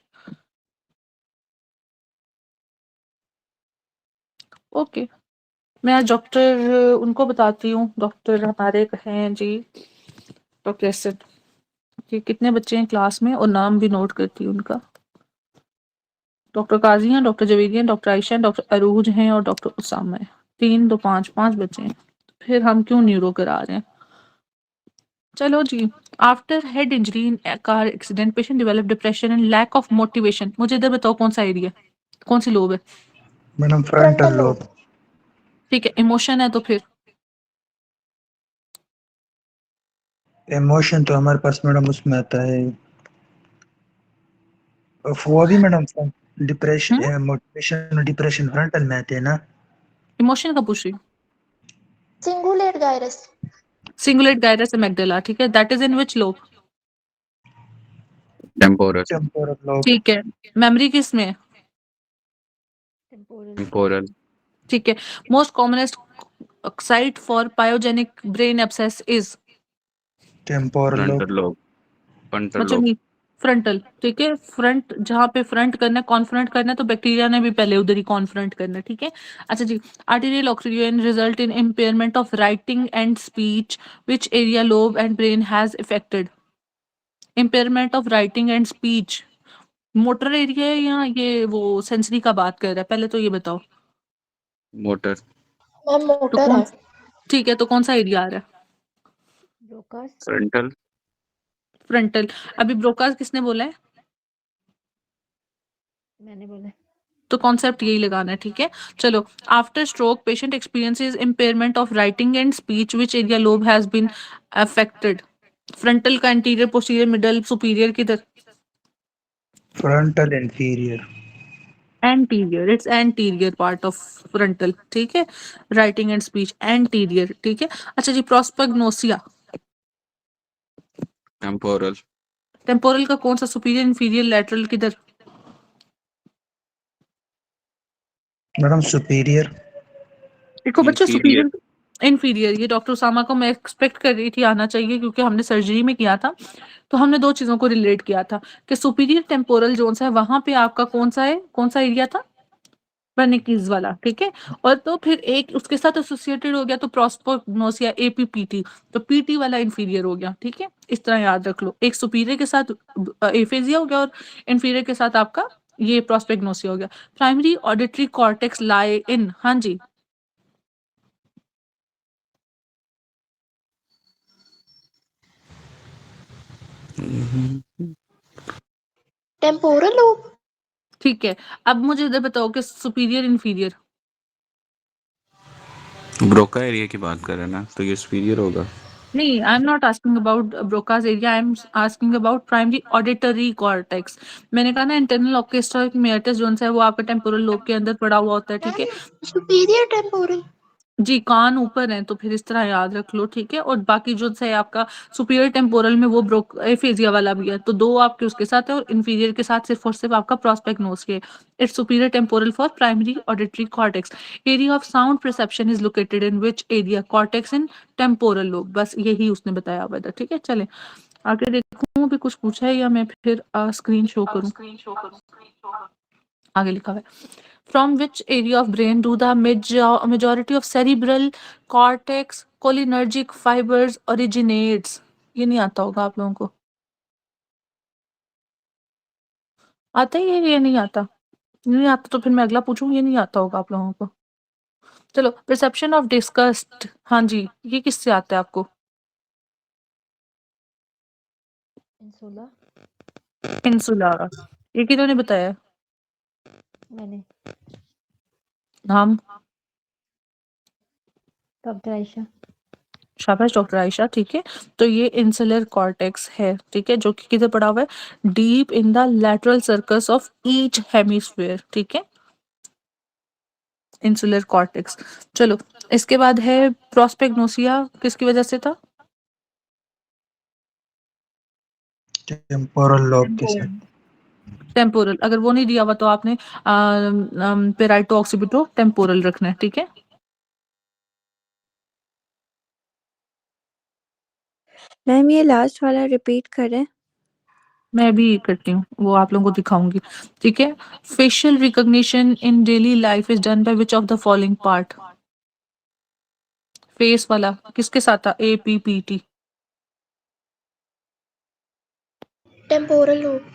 ओके, मैं आज डॉक्टर उनको बताती हूँ, डॉक्टर हमारे हैं जी, डॉक्टर एसन, कि कितने बच्चे हैं क्लास में और नाम भी नोट करती हूँ उनका। डॉक्टर काजी हैं, डॉक्टर जवेदी हैं, डॉक्टर आयशा हैं, डॉक्टर अरूज हैं और डॉक्टर उसामा है। 3 2 5 5 बच्चे हैं, फिर हम क्यों न्यूरो करा रहे हैं। चलो जी। After head injury in car accident patient develop depression and lack of motivation. मुझे इधर बताओ कौन सा एरिया, कौन सी लोब है? Madam frontal frontal lobe. Lobe. ठीक है, इमोशन है तो फिर इमोशन तो हमारे पास मैडम उसमें आता है, वो भी मैडम डिप्रेशन मोटिवेशन और डिप्रेशन फ्रंटल में आते हैं ना। इमोशन का पूछ रही हूँ। Cingulate gyrus. Cingulate gyrus amygdala, ठीक है, that is in which lobe? Temporal temporal lobe. ठीक है। मेमोरी किस में है? टेम्पोरल। टेम्पोरल ठीक है। Most commonest site for pyogenic brain abscess is? Temporal lobe. Frontal lobe frontal अच्छा लोब नहीं, फ्रंटल, ठीक है। फ्रंट जहाँ पे फ्रंट करना है, कॉन्फ्रंट करना है, तो बैक्टीरिया ने भी पहले उधर ही कॉन्फ्रंट करना है, ठीक है। अच्छा जी। Arterial oxygen result in impairment of writing and speech, which area lobe and brain has effected? Impairment of writing and speech motor area है या ये वो सेंसरी का बात कर रहा है, पहले तो ये बताओ। मोटर मैम तो मोटर कौन, है। ठीक है, तो कौन सा एरिया आ रहा है? ब्रोकास। Frontal frontal. अभी ब्रोकास किसने बोला है? मैंने बोला। तो कॉन्सेप्ट यही लगाना है, ठीक है। चलो। After stroke patient experiences impairment of writing and speech, which area lobe has been affected? Frontal का, इंटीरियर, पोस्टीरियर, मिडल, सुपीरियर, किधर? Frontal inferior. Anterior, it's anterior part of frontal, ठीक है, राइटिंग एंड स्पीच, एंटीरियर, ठीक है। अच्छा जी, प्रोस्पेगनोसिया, temporal, temporal का कौन सा, सुपीरियर, इंफीरियर, लेटरल, किधर? Madam superior. देखो बच्चों, इंफीरियर, सुपीरियर इंफीरियर, ये डॉक्टर उसामा को मैं एक्सपेक्ट कर रही थी आना चाहिए, क्योंकि हमने सर्जरी में किया था, तो हमने दो चीजों को रिलेट किया था कि सुपीरियर टेम्पोरल जोन है वहां पे आपका कौन सा है, कौन सा एरिया था, वर्निकीज वाला, ठीक है। और तो फिर एक उसके साथ एसोसिएटेड हो गया तो प्रोस्पोग्नोसिया, एपीपीटी, तो पीटी वाला इंफीरियर हो गया, ठीक है। इस तरह याद रख लो, एक सुपीरियर के साथ एफेजिया हो गया और इंफीरियर के साथ आपका ये प्रोस्पेग्नोसिया हो गया। प्राइमरी ऑडिटरी कॉर्टेक्स लाई इन, हाँ जी, टेम्पोरल लोब। ठीक है। अब मुझे इधर बताओ कि सुपीरियर, इंफीरियर, ब्रोका एरिया की बात कर रहे हैं ना, तो ये सुपीरियर होगा। नहीं, I am not asking about Broca's area, I am asking about primary auditory cortex. मैंने कहा ना, इंटरनल ऑर्केस्ट्रा मेटस जोन है वो आपका टेम्पोरल लोब के अंदर पड़ा हुआ होता है, ठीक है। Superior temporal. जी, कान ऊपर है तो फिर इस तरह याद रख लो, ठीक है। और बाकी जो है आपका सुपीरियर टेम्पोरल में वो ब्रोक एफेजिया वाला भी है, तो दो आपके उसके साथ है, और इंफीरियर के साथ सिर्फ और सिर्फ आपका प्रोस्पेक्नोस के। It's superior temporal for primary auditory cortex. Area of sound perception is located in which area, cortex in temporal lobe, बस यही उसने बताया हुआ था, ठीक है। चले आगे देखूं भी कुछ पूछा है या मैं फिर स्क्रीन शो करूं। आगे लिखा हुआ है, from which area of brain do the majority of cerebral cortex cholinergic fibers originates? ये नहीं आता होगा आप लोगों को, आता ही है ये नहीं आता? नहीं आता तो फिर मैं अगला पूछूं, ये नहीं आता होगा आप लोगों को। चलो, परसेप्शन ऑफ डिस्गस्ट, हाँ जी, ये किससे आता है आपको? इंसुला। इंसुला, ये किन्होंने बताया? मैंने। नाम? डॉक्टर आयशा। शाबाश डॉक्टर आयशा, ठीक है। तो ये इंसुलर कॉर्टेक्स है, ठीक है, जो कि किधर पड़ा हुआ है, deep in the lateral circus of each hemisphere, ठीक है, इंसुलर कॉर्टेक्स। चलो, इसके बाद है प्रोस्पेग्नोसिया, किसकी वजह से था? टेम्पोरल लोब के साथ। टेम्पोरल, अगर वो नहीं दिया हुआ तो आपने पेराइटो ऑक्सीपिटो टेम्पोरल रखना है, ठीक है। मैम ये लास्ट वाला रिपीट करें। मैं भी करती हूँ, वो आप लोगों को दिखाऊंगी, ठीक है। Facial recognition in daily life is done by which of the following part? Face वाला किसके साथ था, APPT? Temporal lobe.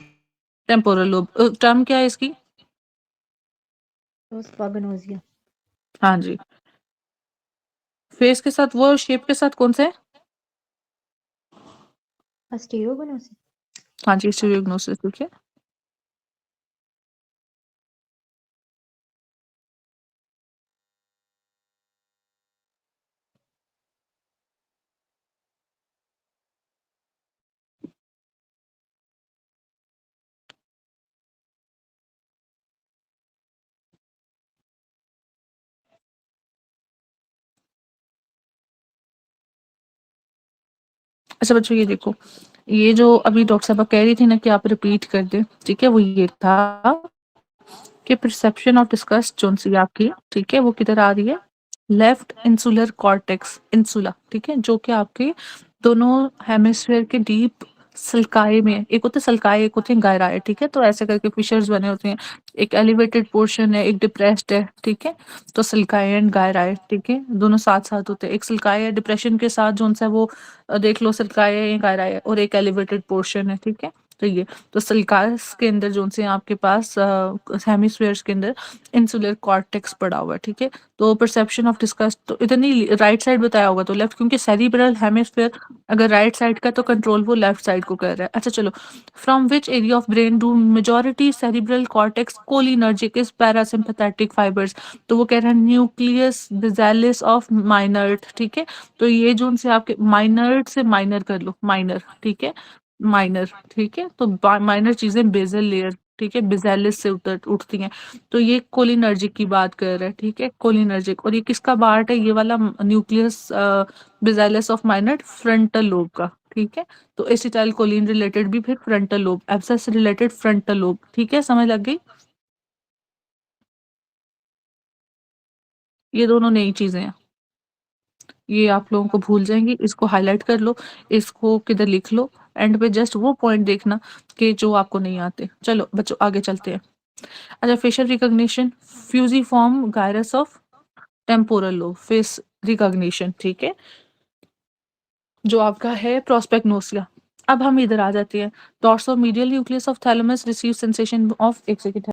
Temporal lobe, term क्या है इसकी? प्रोस्पागनोसिया। हाँ जी, फेस के साथ वो शेप के साथ कौन सा है? अस्टीरोगनोसिस। हाँ जी, स्टीरियोग्नोसिस, ठीक है। अच्छा बच्चों, ये देखो, ये जो अभी डॉक्टर साहब कह रही थी ना कि आप रिपीट कर दें, ठीक है, वो ये था कि परसेप्शन ऑफ डिस्गस्ट जोन सी आपकी, ठीक है, वो किधर आ रही है, लेफ्ट इंसुलर कॉर्टेक्स, इंसुला, ठीक है, जो कि आपके दोनों हेमिस्फीयर के डीप सल्काए में, एक होते सल्काए, एक होते हैं गायराए, ठीक है, तो ऐसे करके फिशर्स बने होते हैं, एक एलिवेटेड पोर्शन है, एक डिप्रेस्ड है, ठीक है। तो सल्काए एंड गायराए, ठीक है, दोनों साथ साथ होते हैं। एक सल्काए डिप्रेशन के साथ जो है वो देख लो, सल्काए या गायराए, और एक एलिवेटेड पोर्शन है, ठीक है। तो ये, तो सल्कास के अंदर जो से आपके पास हेमिस्फीयर्स के अंदर इंसुलर कॉर्टेक्स पड़ा हुआ है, ठीक है। तो परसेप्शन ऑफ डिस्गस्ट तो इधर नहीं, राइट साइड बताया होगा तो लेफ्ट, क्योंकि सेरिब्रल हेमिस्फीयर अगर राइट साइड का तो कंट्रोल वो लेफ्ट साइड को कर रहा है। अच्छा चलो, from which area of brain do majority cerebral cortex cholinergic is parasympathetic fibres? तो वो कह रहा है न्यूक्लियस बेसिलस ऑफ माइनर्ड, ठीक है। तो ये जो से आपके माइनर्ड से माइनर कर लो, माइनर, ठीक है, माइनर, ठीक है। तो माइनर चीजें बेजल लेयर, ठीक है, बेसिलस से उठती हैं। तो ये कोलिनर्जिक की बात कर रहा है, ठीक है, कोलिनर्जिक। और ये किसका पार्ट है, ये वाला nucleus bacillus of minor frontal lobe का, ठीक है। तो एसिटाइल कोलिन रिलेटेड भी फिर frontal lobe, abscess related frontal lobe, ठीक है, समझ लग गई। ये दोनों नई चीजें हैं, ये आप लोगों को भूल जाएंगी, इसको हाईलाइट कर लो, इसको किधर लिख लो, एंड पे जस्ट वो पॉइंट देखना कि जो आपको नहीं आते। चलो बच्चों आगे चलते हैं। अच्छा, facial recognition, fusiform gyrus of temporal lobe, face recognition, ठीक है, जो आपका है प्रोस्पेक्नोसिया। अब हम इधर आ जाते हैं। Dorsomedial nucleus of thalamus receive sensation of, एक सेकंड